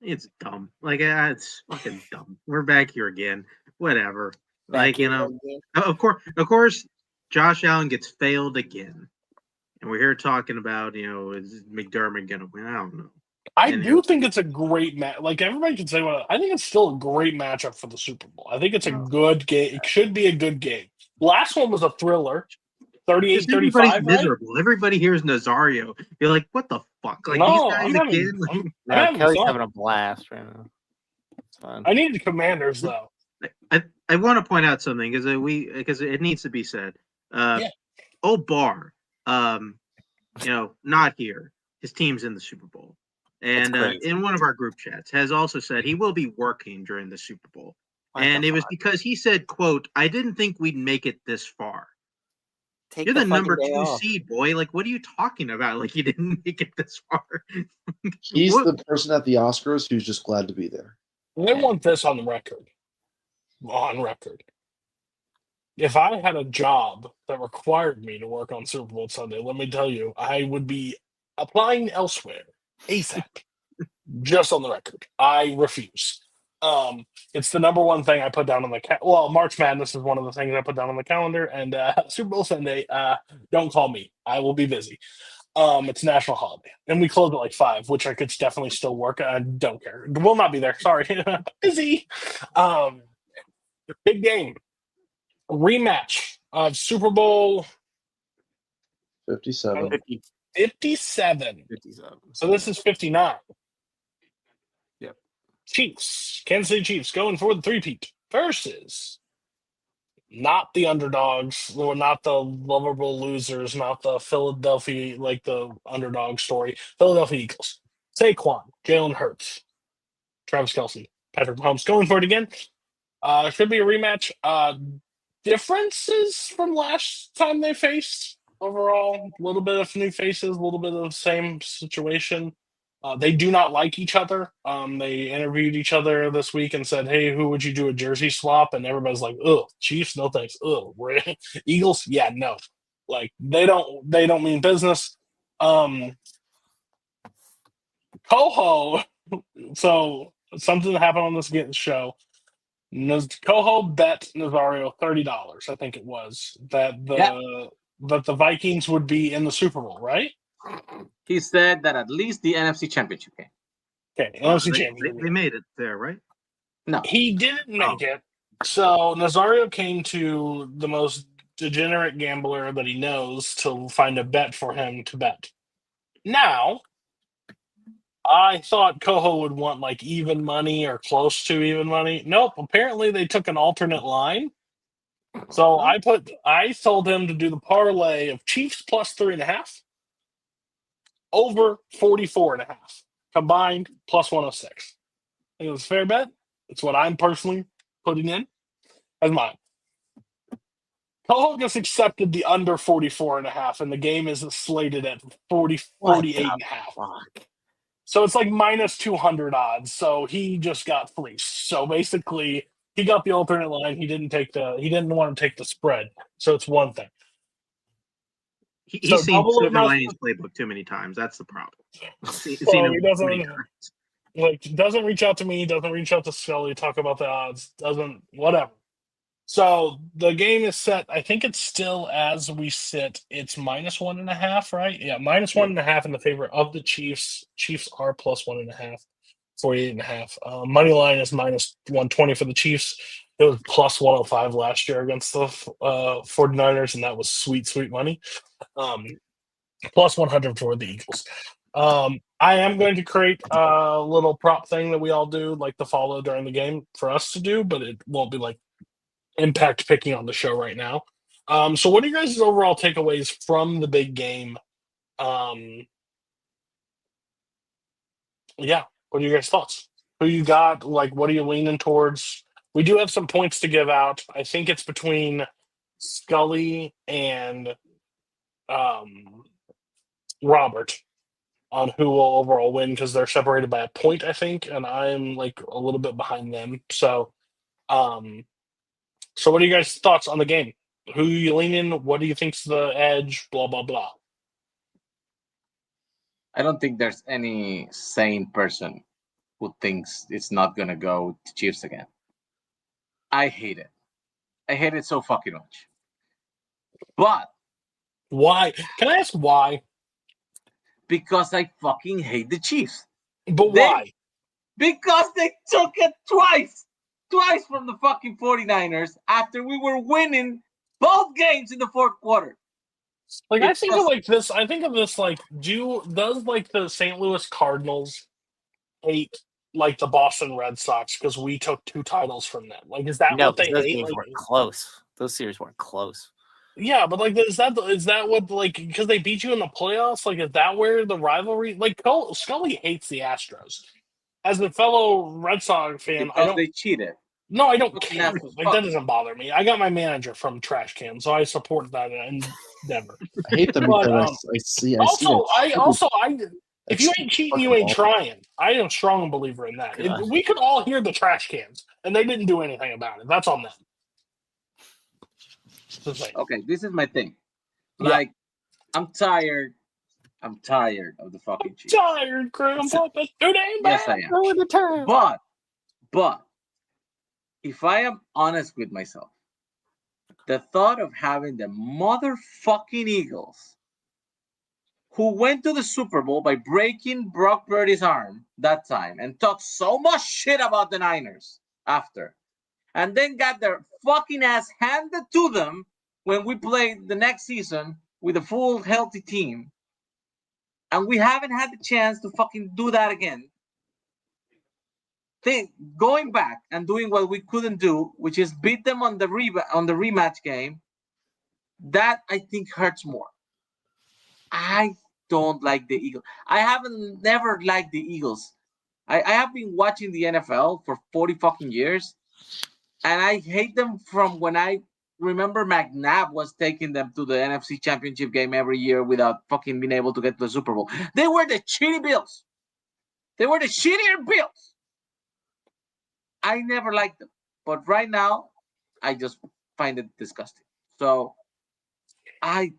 It's dumb. Like it's fucking dumb. We're back here again. Whatever. Back Like, you here know, again. of course, Josh Allen gets failed again, and we're here talking about, is McDermott gonna win? I don't know. I And do think it's a great match. Like, everybody can say what I think it's still a great matchup for the Super Bowl. I think it's a good game. It should be a good game. Last one was a thriller. just everybody's 38-35, right? miserable. Everybody hears Nazario. You're like, what the fuck? Like these No, guys I'm again. having No, Kelly's fun. having a blast right now. It's fun. I need the Commanders, though. I want to point out something because it needs to be said. Yeah. Old Barr, not here. His team's in the Super Bowl, and in one of our group chats has also said he will be working during the Super Bowl, and it was because he said, "quote I didn't think we'd make it this far." Take You're the fucking number day 2 off. seed, boy. Like, what are you talking about? Like, you didn't make it this far. He's What? the person at the Oscars who's just glad to be there. I want this on the record. On record. If I had a job that required me to work on Super Bowl Sunday, let me tell you, I would be applying elsewhere ASAP. Just on the record. I refuse. It's the number one thing I put down on the March Madness is one of the things I put down on the calendar, and Super Bowl Sunday, don't call me. I will be busy. It's national holiday, and we close at like 5, which I could definitely still work. I don't care. Will not be there. Sorry, busy. Big game rematch of Super Bowl 57. 57. 57. So this is 59. Yep. Chiefs, Kansas City Chiefs, going for the three-peat versus not the underdogs, or not the lovable losers, not the Philadelphia, like the underdog story. Philadelphia Eagles. Saquon, Jalen Hurts, Travis Kelce, Patrick Mahomes, going for it again. Should be a rematch. Differences from last time they faced overall. A little bit of new faces, a little bit of the same situation. They do not like each other. They interviewed each other this week and said, "Hey, who would you do a jersey swap?" And everybody's like, "Ugh, Chiefs, no thanks. Ugh, Eagles, yeah, no." Like they don't mean business. Coho. So something that happened on this show. Coho bet Nazario $30, I think it was, that the Vikings would be in the Super Bowl, right? He said that at least the NFC Championship game. Okay, Well, NFC Championship. they made it there, right? No. He didn't make it. So Nazario came to the most degenerate gambler that he knows to find a bet for him to bet. Now, I thought Coho would want like even money or close to even money. Nope. Apparently, they took an alternate line. So I told him to do the parlay of Chiefs plus 3.5 over 44.5 combined plus 106. I think it was a fair bet. It's what I'm personally putting in as mine. Coho just accepted the under 44.5, and the game is slated at 48.5. Fuck. So it's like minus 200 odds. So he just got fleeced. So basically, he got the alternate line. He didn't want to take the spread. So it's one thing. He's seen Silver Linings Playbook too many times. That's the problem. He doesn't reach out to me. Doesn't reach out to Scully. Talk about the odds. Doesn't whatever. So the game is set. I think it's still as we sit. It's minus 1.5, right? Yeah, minus 1.5 in the favor of the Chiefs. Chiefs are plus 1.5, 48.5. Money line is minus 120 for the Chiefs. It was plus 105 last year against the 49ers, and that was sweet, sweet money. Plus 100 for the Eagles. I am going to create a little prop thing that we all do, like the follow during the game for us to do, but it won't be like impact picking on the show right now. So what are you guys' overall takeaways from the big game? Yeah, what are your guys' thoughts? Who you got? Like, what are you leaning towards? We do have some points to give out. I think it's between Scully and Robert on who will overall win because they're separated by a point, I think, and I'm like a little bit behind them. So, so what are you guys' thoughts on the game? Who you leaning? What do you think's the edge? Blah blah blah. I don't think there's any sane person who thinks it's not gonna go to Chiefs again. I hate it. I hate it so fucking much. But Why? Can I ask why? because I fucking hate the Chiefs. But They- why? Because they took it twice from the fucking 49ers after we were winning both games in the fourth quarter. Like I It's think of just- like this. I think of this like does like the St. Louis Cardinals hate like the Boston Red Sox because we took 2 titles from them? Like, is that No, what they 'cause those hate? games Like, weren't close. Those series weren't close. yeah, but like, is that what like because they beat you in the playoffs? Like, is that where the rivalry? Like, Scully hates the Astros. As a fellow Red Sox fan, I because don't. they cheated. No, I don't Fucking care. Astros, Like fuck. that doesn't bother me. I got my manager from Trash Can, so I support that endeavor. I hate them But, because I see. Also, I if you ain't cheating, you ain't trying. I am a strong believer in that. God. We could all hear the trash cans, and they didn't do anything about it. That's on them. Just saying. Okay, this is my thing. Yeah. Like, I'm tired. I'm tired of the fucking Chiefs. Tired, Grandpa. That's too damn Yes, bad. I am. Go in the turn. But if I am honest with myself, the thought of having the motherfucking Eagles, who went to the Super Bowl by breaking Brock Purdy's arm that time and talked so much shit about the Niners after, and then got their fucking ass handed to them when we played the next season with a full healthy team, and we haven't had the chance to fucking do that again. Going back and doing what we couldn't do, which is beat them on the rematch game, that I think hurts more. I don't like the Eagles. I haven't never liked the Eagles. I have been watching the NFL for 40 fucking years, and I hate them from when I remember McNabb was taking them to the NFC Championship game every year without fucking being able to get to the Super Bowl. They were the shitty Bills. They were the shittier Bills. I never liked them, but right now, I just find it disgusting. So, I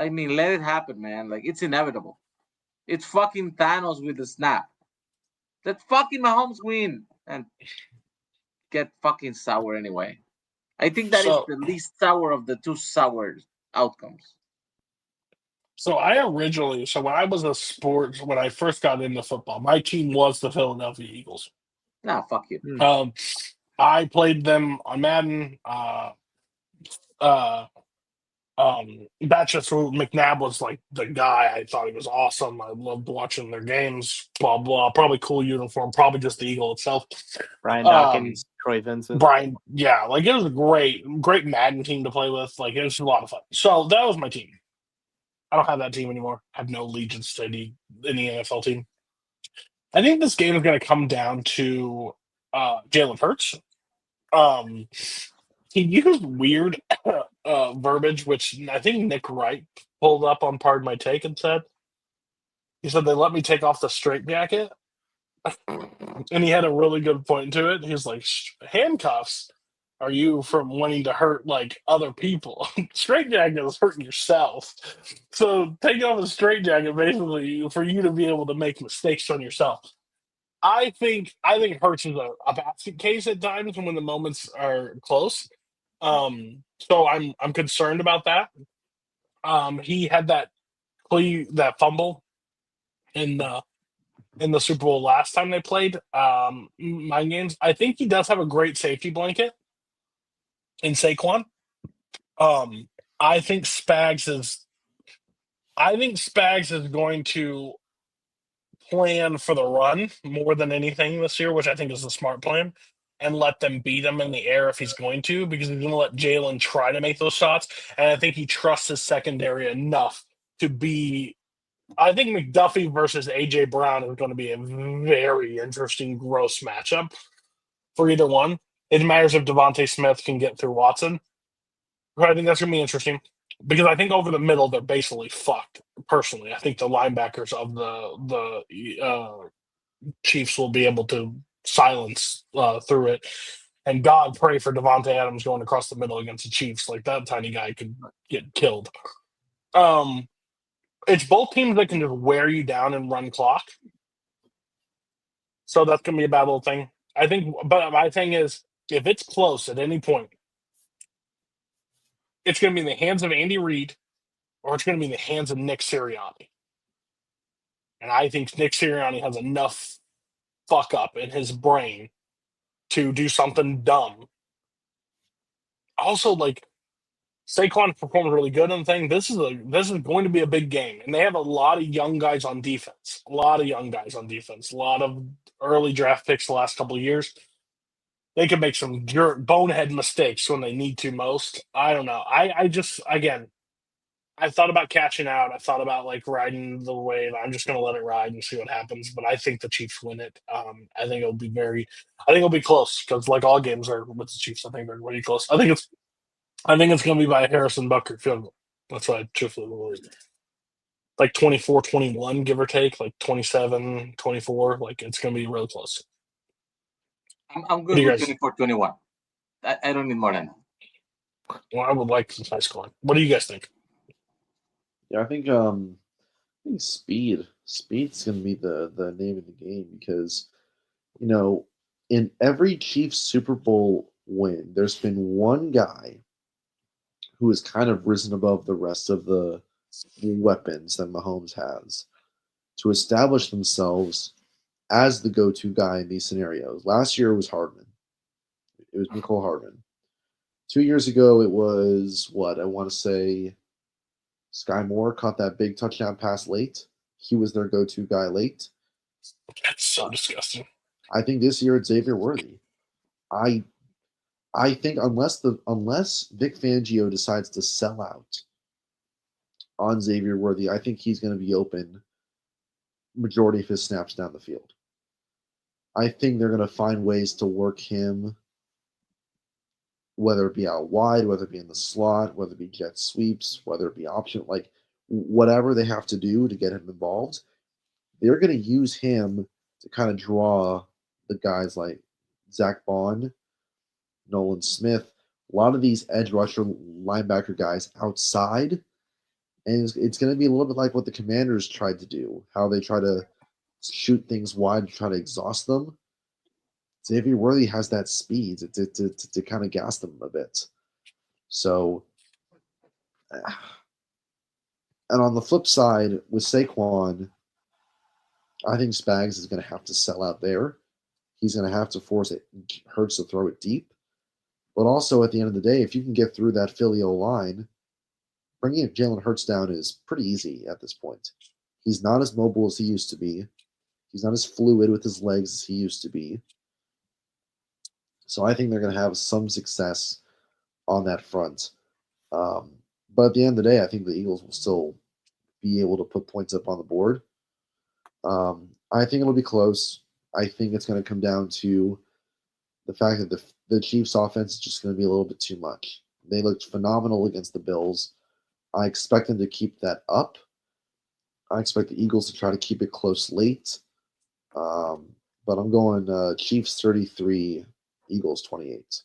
mean, let it happen, man. Like, it's inevitable. It's fucking Thanos with the snap. Let fucking Mahomes win and get fucking sour anyway. I think that is So- the least sour of the 2 sour outcomes. So when I was when I first got into football, my team was the Philadelphia Eagles. Nah, fuck you. I played them on Madden. That's just who McNabb was like the guy. I thought he was awesome. I loved watching their games. Blah blah. Probably cool uniform. Probably just the Eagle itself. Brian Dawkins, Troy Vincent. Brian, yeah, like it was a great Madden team to play with. Like it was a lot of fun. So that was my team. I don't have that team anymore. I have no allegiance to any NFL team. I think this game is going to come down to Jalen Hurts. He used weird verbiage, which I think Nick Wright pulled up on Pardon My Take and said. He said, they let me take off the straitjacket. And he had a really good point to it. He was like, handcuffs are you from wanting to hurt like other people. Straitjacket is hurting yourself. So taking off a straitjacket basically for you to be able to make mistakes on yourself. I think Hurts is a basket case at times when the moments are close. So I'm concerned about that. He had that fumble in the Super Bowl last time they played mind games. I think he does have a great safety blanket. in Saquon. I think Spags is going to plan for the run more than anything this year, which I think is the smart plan, and let them beat him in the air if he's going to, because he's going to let Jalen try to make those shots. And I think he trusts his secondary enough to be. I think McDuffie versus AJ Brown is going to be a very interesting, gross matchup for either one. It matters if Devontae Smith can get through Watson. I think that's going to be interesting because I think over the middle they're basically fucked. Personally, I think the linebackers of the Chiefs will be able to silence through it. And God pray for Devontae Adams going across the middle against the Chiefs. Like that tiny guy could get killed. It's both teams that can just wear you down and run clock. So that's going to be a bad little thing. I think, but my thing is, if it's close at any point, it's going to be in the hands of Andy Reid or it's going to be in the hands of Nick Sirianni. And I think Nick Sirianni has enough fuck up in his brain to do something dumb. Also, like, Saquon performed really good on the thing. This is going to be a big game, and they have a lot of young guys on defense. A lot of early draft picks the last couple of years. They could make some bonehead mistakes when they need to most. I don't know. I just, again, I thought about cashing out. I thought about like riding the wave. I'm just going to let it ride and see what happens. But I think the Chiefs win it. I think it'll be close because like all games are with the Chiefs. I think they're really close. I think it's going to be by a Harrison Butker field goal. That's what I truthfully believe. Like 24-21, give or take, like 27-24. Like it's going to be real close. I'm good with 24-21. I don't need more than that. Well, I would like some high scoring. What do you guys think? Yeah, I think speed. Speed's going to be the name of the game because, in every Chiefs Super Bowl win, there's been one guy who has kind of risen above the rest of the weapons that Mahomes has to establish themselves as the go-to guy in these scenarios. Last year it was Hardman. It was Mecole Hardman. 2 years ago it was I want to say Sky Moore caught that big touchdown pass late. He was their go-to guy late. That's so disgusting. I think this year it's Xavier Worthy. I think unless Vic Fangio decides to sell out on Xavier Worthy, I think he's going to be open majority of his snaps down the field. I think they're going to find ways to work him, whether it be out wide, whether it be in the slot, whether it be jet sweeps, whether it be option, like whatever they have to do to get him involved. They're going to use him to kind of draw the guys like Zach Bond, Nolan Smith, a lot of these edge rusher linebacker guys outside. And it's going to be a little bit like what the Commanders tried to do, how they try to shoot things wide to try to exhaust them. Xavier Worthy has that speed to kind of gas them a bit. So, and on the flip side, with Saquon, I think Spags is going to have to sell out there. He's going to have to force it, Hurts to throw it deep. But also, at the end of the day, if you can get through that Philly O-line, bringing Jalen Hurts down is pretty easy at this point. He's not as mobile as he used to be. He's not as fluid with his legs as he used to be. So I think they're going to have some success on that front. But at the end of the day, I think the Eagles will still be able to put points up on the board. I think it'll be close. I think it's going to come down to the fact that the Chiefs' offense is just going to be a little bit too much. They looked phenomenal against the Bills. I expect them to keep that up. I expect the Eagles to try to keep it close late. But I'm going Chiefs 33, Eagles 28.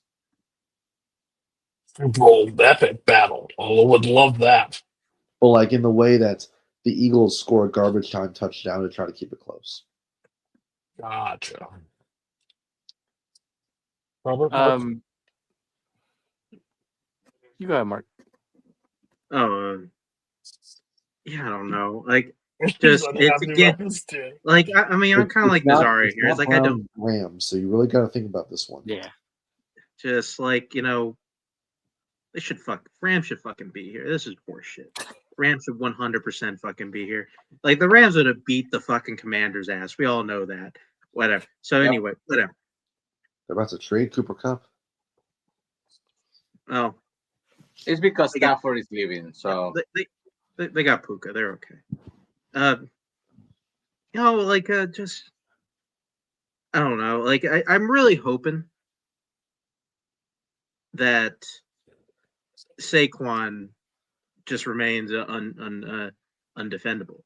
Bro, epic battle. I would love that. Well, like in the way that the Eagles score a garbage time touchdown to try to keep it close. Gotcha. Robert? You go ahead, Mark. Oh, yeah, I don't know. Like, just it's again. Like, I mean, I'm kind of like Bizarre here. It's like I don't Rams, so you really got to think about this one. Yeah. just like Rams should fucking be here. This is horseshit. Rams should 100% fucking be here. Like the Rams would have beat the fucking Commanders' ass. We all know that. Whatever. So Yep. anyway, whatever. They're about to trade Cooper Cup. Oh, It's because They got- Stafford is leaving. So they got Puka. They're okay. Just I don't know. Like I'm really hoping that Saquon just remains undefendable.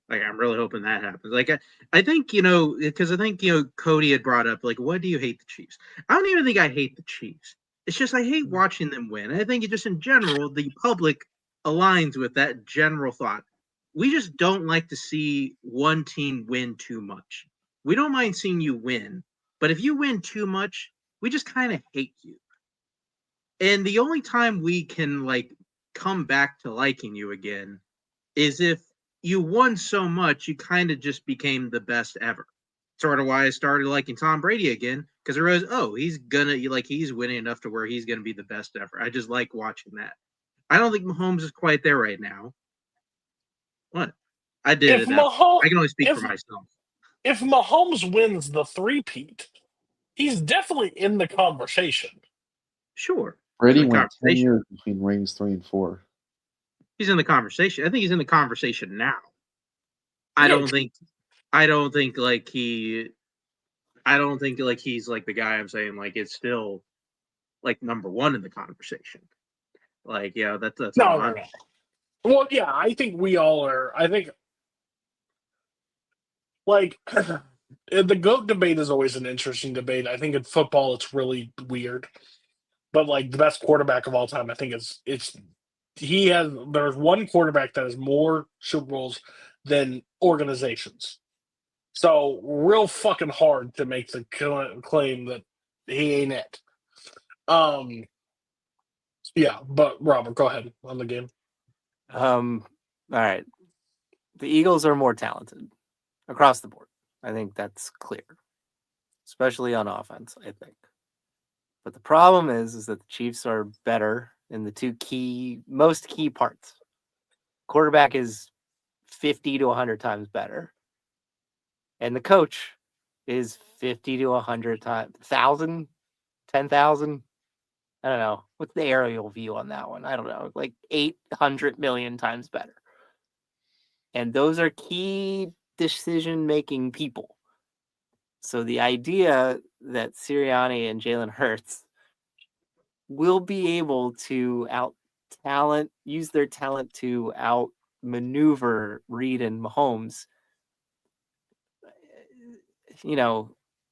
Like I'm really hoping that happens. Like I think because I think Cody had brought up like, what do you hate the Chiefs? I don't even think I hate the Chiefs. It's just I hate watching them win. I think it just in general the public aligns with that general thought. We just don't like to see one team win too much. We don't mind seeing you win, but if you win too much, we just kind of hate you. And the only time we can like come back to liking you again is if you won so much you kind of just became the best ever. Sort of why I started liking Tom Brady again, because I realized, he's winning enough to where he's gonna be the best ever. I just like watching that. I don't think Mahomes is quite there right now. What? I did If it. I can only speak if for myself. if Mahomes wins the three-peat, he's definitely in the conversation. Sure. Brady In the went 10 conversation. years between rings 3 and 4. He's in the conversation. I think he's in the conversation now. I don't think like he's like the guy I'm saying like it's still like number one in the conversation. Like, yeah, that's all No. I'm Well, yeah, I think we all are. I think, like, the GOAT debate is always an interesting debate. I think in football it's really weird. But, like, the best quarterback of all time, I think there's one quarterback that has more Super Bowls than organizations. So, real fucking hard to make the claim that he ain't it. Yeah, but Robert, go ahead on the game. All right. The Eagles are more talented across the board. I think that's clear, especially on offense, I think. But the problem is that the Chiefs are better in the two most key parts. Quarterback is 50 to 100 times better. And the coach is 50 to 100 times, 1,000, 10,000. I don't know. What's the aerial view on that one? I don't know. Like 800 million times better. And those are key decision-making people. So the idea that Sirianni and Jalen Hurts will be able to use their talent to outmaneuver Reed and Mahomes.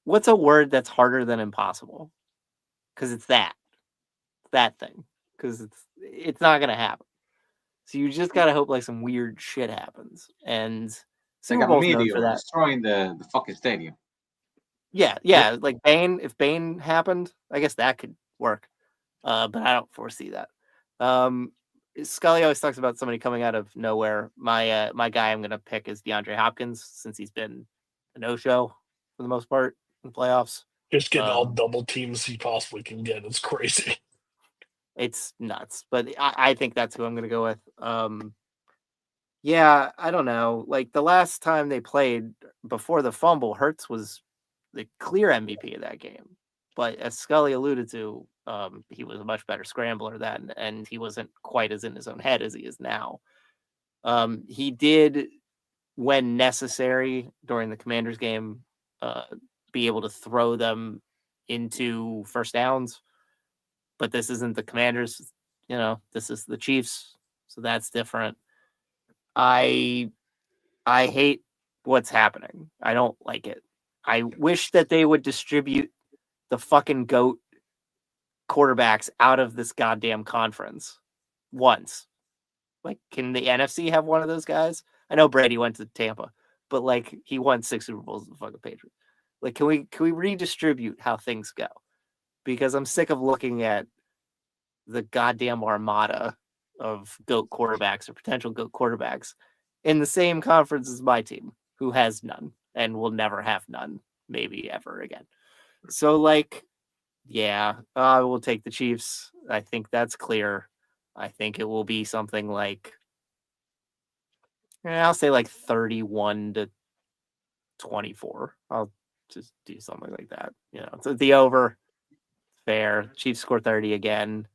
What's a word that's harder than impossible? Because it's that thing. Because it's not gonna happen. So you just gotta hope like some weird shit happens. And Super like a Bowl's known meteor for that. destroying the fucking stadium. Yeah. Like Bane. If Bane happened, I guess that could work. But I don't foresee that. Scully always talks about somebody coming out of nowhere. My guy I'm gonna pick is DeAndre Hopkins, since he's been a no-show for the most part in the playoffs. Just getting all double teams he possibly can get. It's crazy. It's nuts. But I think that's who I'm gonna go with. Yeah, I don't know. Like the last time they played before the fumble, Hurts was the clear MVP of that game. But as Scully alluded to, he was a much better scrambler then, and he wasn't quite as in his own head as he is now. He did, when necessary during the Commanders game, be able to throw them into first downs. But this isn't the Commanders, this is the Chiefs, so that's different. I hate what's happening. I don't like it. I wish that they would distribute the fucking GOAT quarterbacks out of this goddamn conference once. Like, can the NFC have one of those guys? I know Brady went to Tampa, but like he won 6 Super Bowls with the fucking Patriots. Like, can we redistribute how things go? Because I'm sick of looking at the goddamn armada of GOAT quarterbacks or potential GOAT quarterbacks in the same conference as my team, who has none and will never have none, maybe ever again. So, like, yeah, I will take the Chiefs. I think that's clear. I think it will be something like, I'll say like 31-24. I'll just do something like that. So the over, fair. Chiefs score 30 again.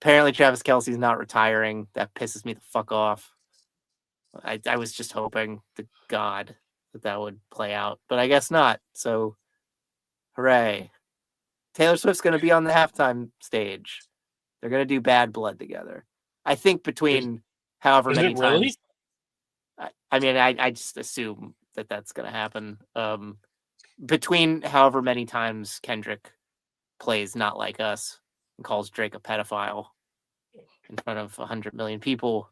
Apparently Travis Kelce's not retiring. That pisses me the fuck off. I was just hoping to God that would play out, but I guess not. So, hooray. Taylor Swift's going to be on the halftime stage. They're going to do Bad Blood together. I think between however Is many it really? times. I just assume that that's going to happen. Between however many times Kendrick plays Not Like Us and calls Drake a pedophile in front of 100 million people,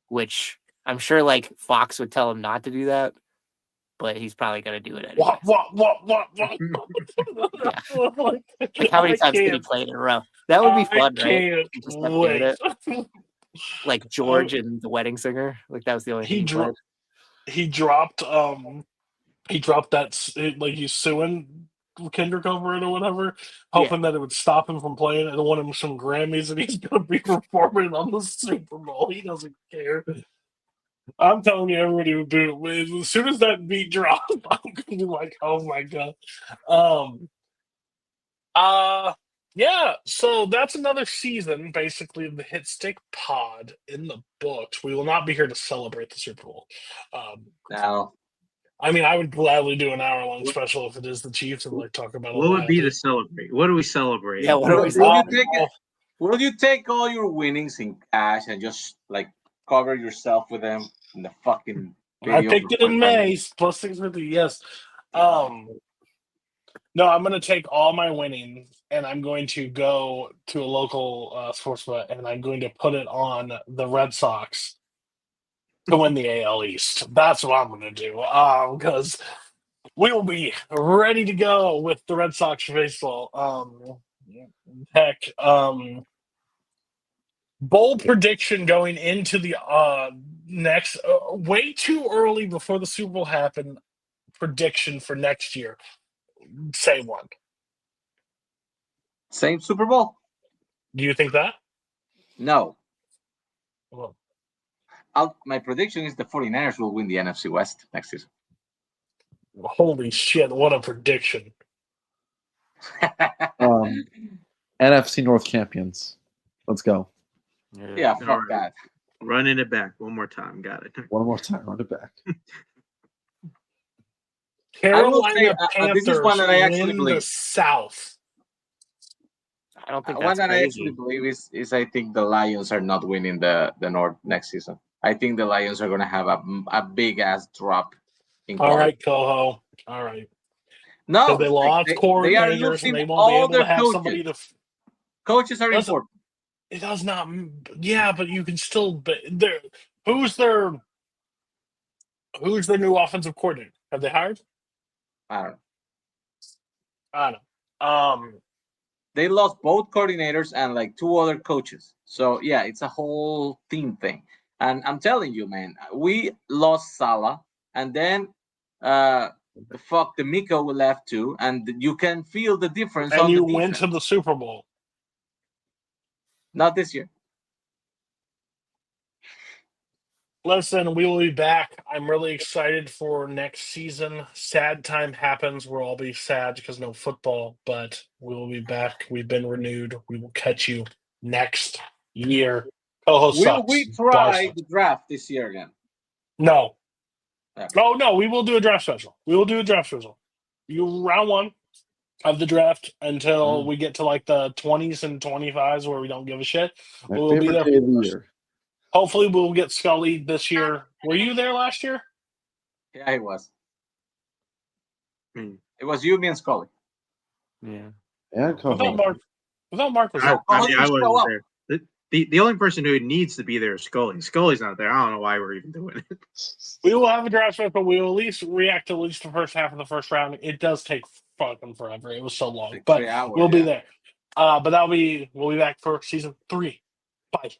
which I'm sure like Fox would tell him not to do that, but he's probably going to do it anyway. What? Like how many times did he play it in a row? That would be fun, right? Just kept doing it. Like George and The Wedding Singer. Like that was the only thing he played. He dropped that, like he's suing Kendrick over it or whatever, hoping that it would stop him from playing and won him some Grammys, and he's gonna be performing on the Super Bowl. He doesn't care. I'm telling you, everybody would do it. As soon as that beat drops, I'm gonna be like, oh my god. Yeah, so that's another season, basically, of the Hit Stick Pod in the books. We will not be here to celebrate the Super Bowl. No. I mean, I would gladly do an hour-long special if it is the Chiefs and like talk about What would be to celebrate? What do we celebrate? Yeah, what do we celebrate? Will you take all your winnings in cash and just like cover yourself with them in the fucking video? I picked it in May, plus 650, yes. No, I'm going to take all my winnings and I'm going to go to a local sports bet and I'm going to put it on the Red Sox to win the AL East. That's what I'm going to do because we will be ready to go with the Red Sox baseball. Bold prediction going into the next, way too early before the Super Bowl happened, prediction for next year. Say one. Same Super Bowl? Do you think that? No. Well, my prediction is the 49ers will win the NFC West next season. Holy shit, what a prediction. NFC North champions. Let's go. Yeah, fuck that. Running it back one more time. Got it. One more time. Run it back. Carolina Panthers this is one that I actually win believe. the South. I don't think one that's that crazy. I actually believe is I think the Lions are not winning the North next season. I think the Lions are going to have a big ass drop in quality. All right, Coho. All right. No, they lost they are coordinators and losing they won't all be able their to have coaches. somebody to. Coaches are important. It does not. Yeah, but you can still. Who's their new offensive coordinator? Have they hired? I don't know. They lost both coordinators and like 2 other coaches. So yeah, it's a whole team thing. And I'm telling you, man, we lost Salah, and then the Miko left too, and you can feel the difference. And you the went to the Super Bowl. Not this year. Listen, we will be back. I'm really excited for next season. Sad time happens. We'll all be sad because no football, but we will be back. We've been renewed. We will catch you next year. Will we try the draft this year again? No. Okay. Oh, no, we will do a draft special. We will do a draft special. Round 1 of the draft until we get to like the 20s and 25s where we don't give a shit. We'll be there. Day of the year. Hopefully, we'll get Scully this year. Were you there last year? Yeah, it was. It was you, me, and Scully. Yeah. And Without Mark was there. I wasn't there. The only person who needs to be there is Scully. Scully's not there. I don't know why we're even doing it. We will have a draft special, but we will at least react to at least the first half of the first round. It does take fucking forever. It was so long. Like but 3 hours, we'll be there. But we'll be back for season 3. Bye.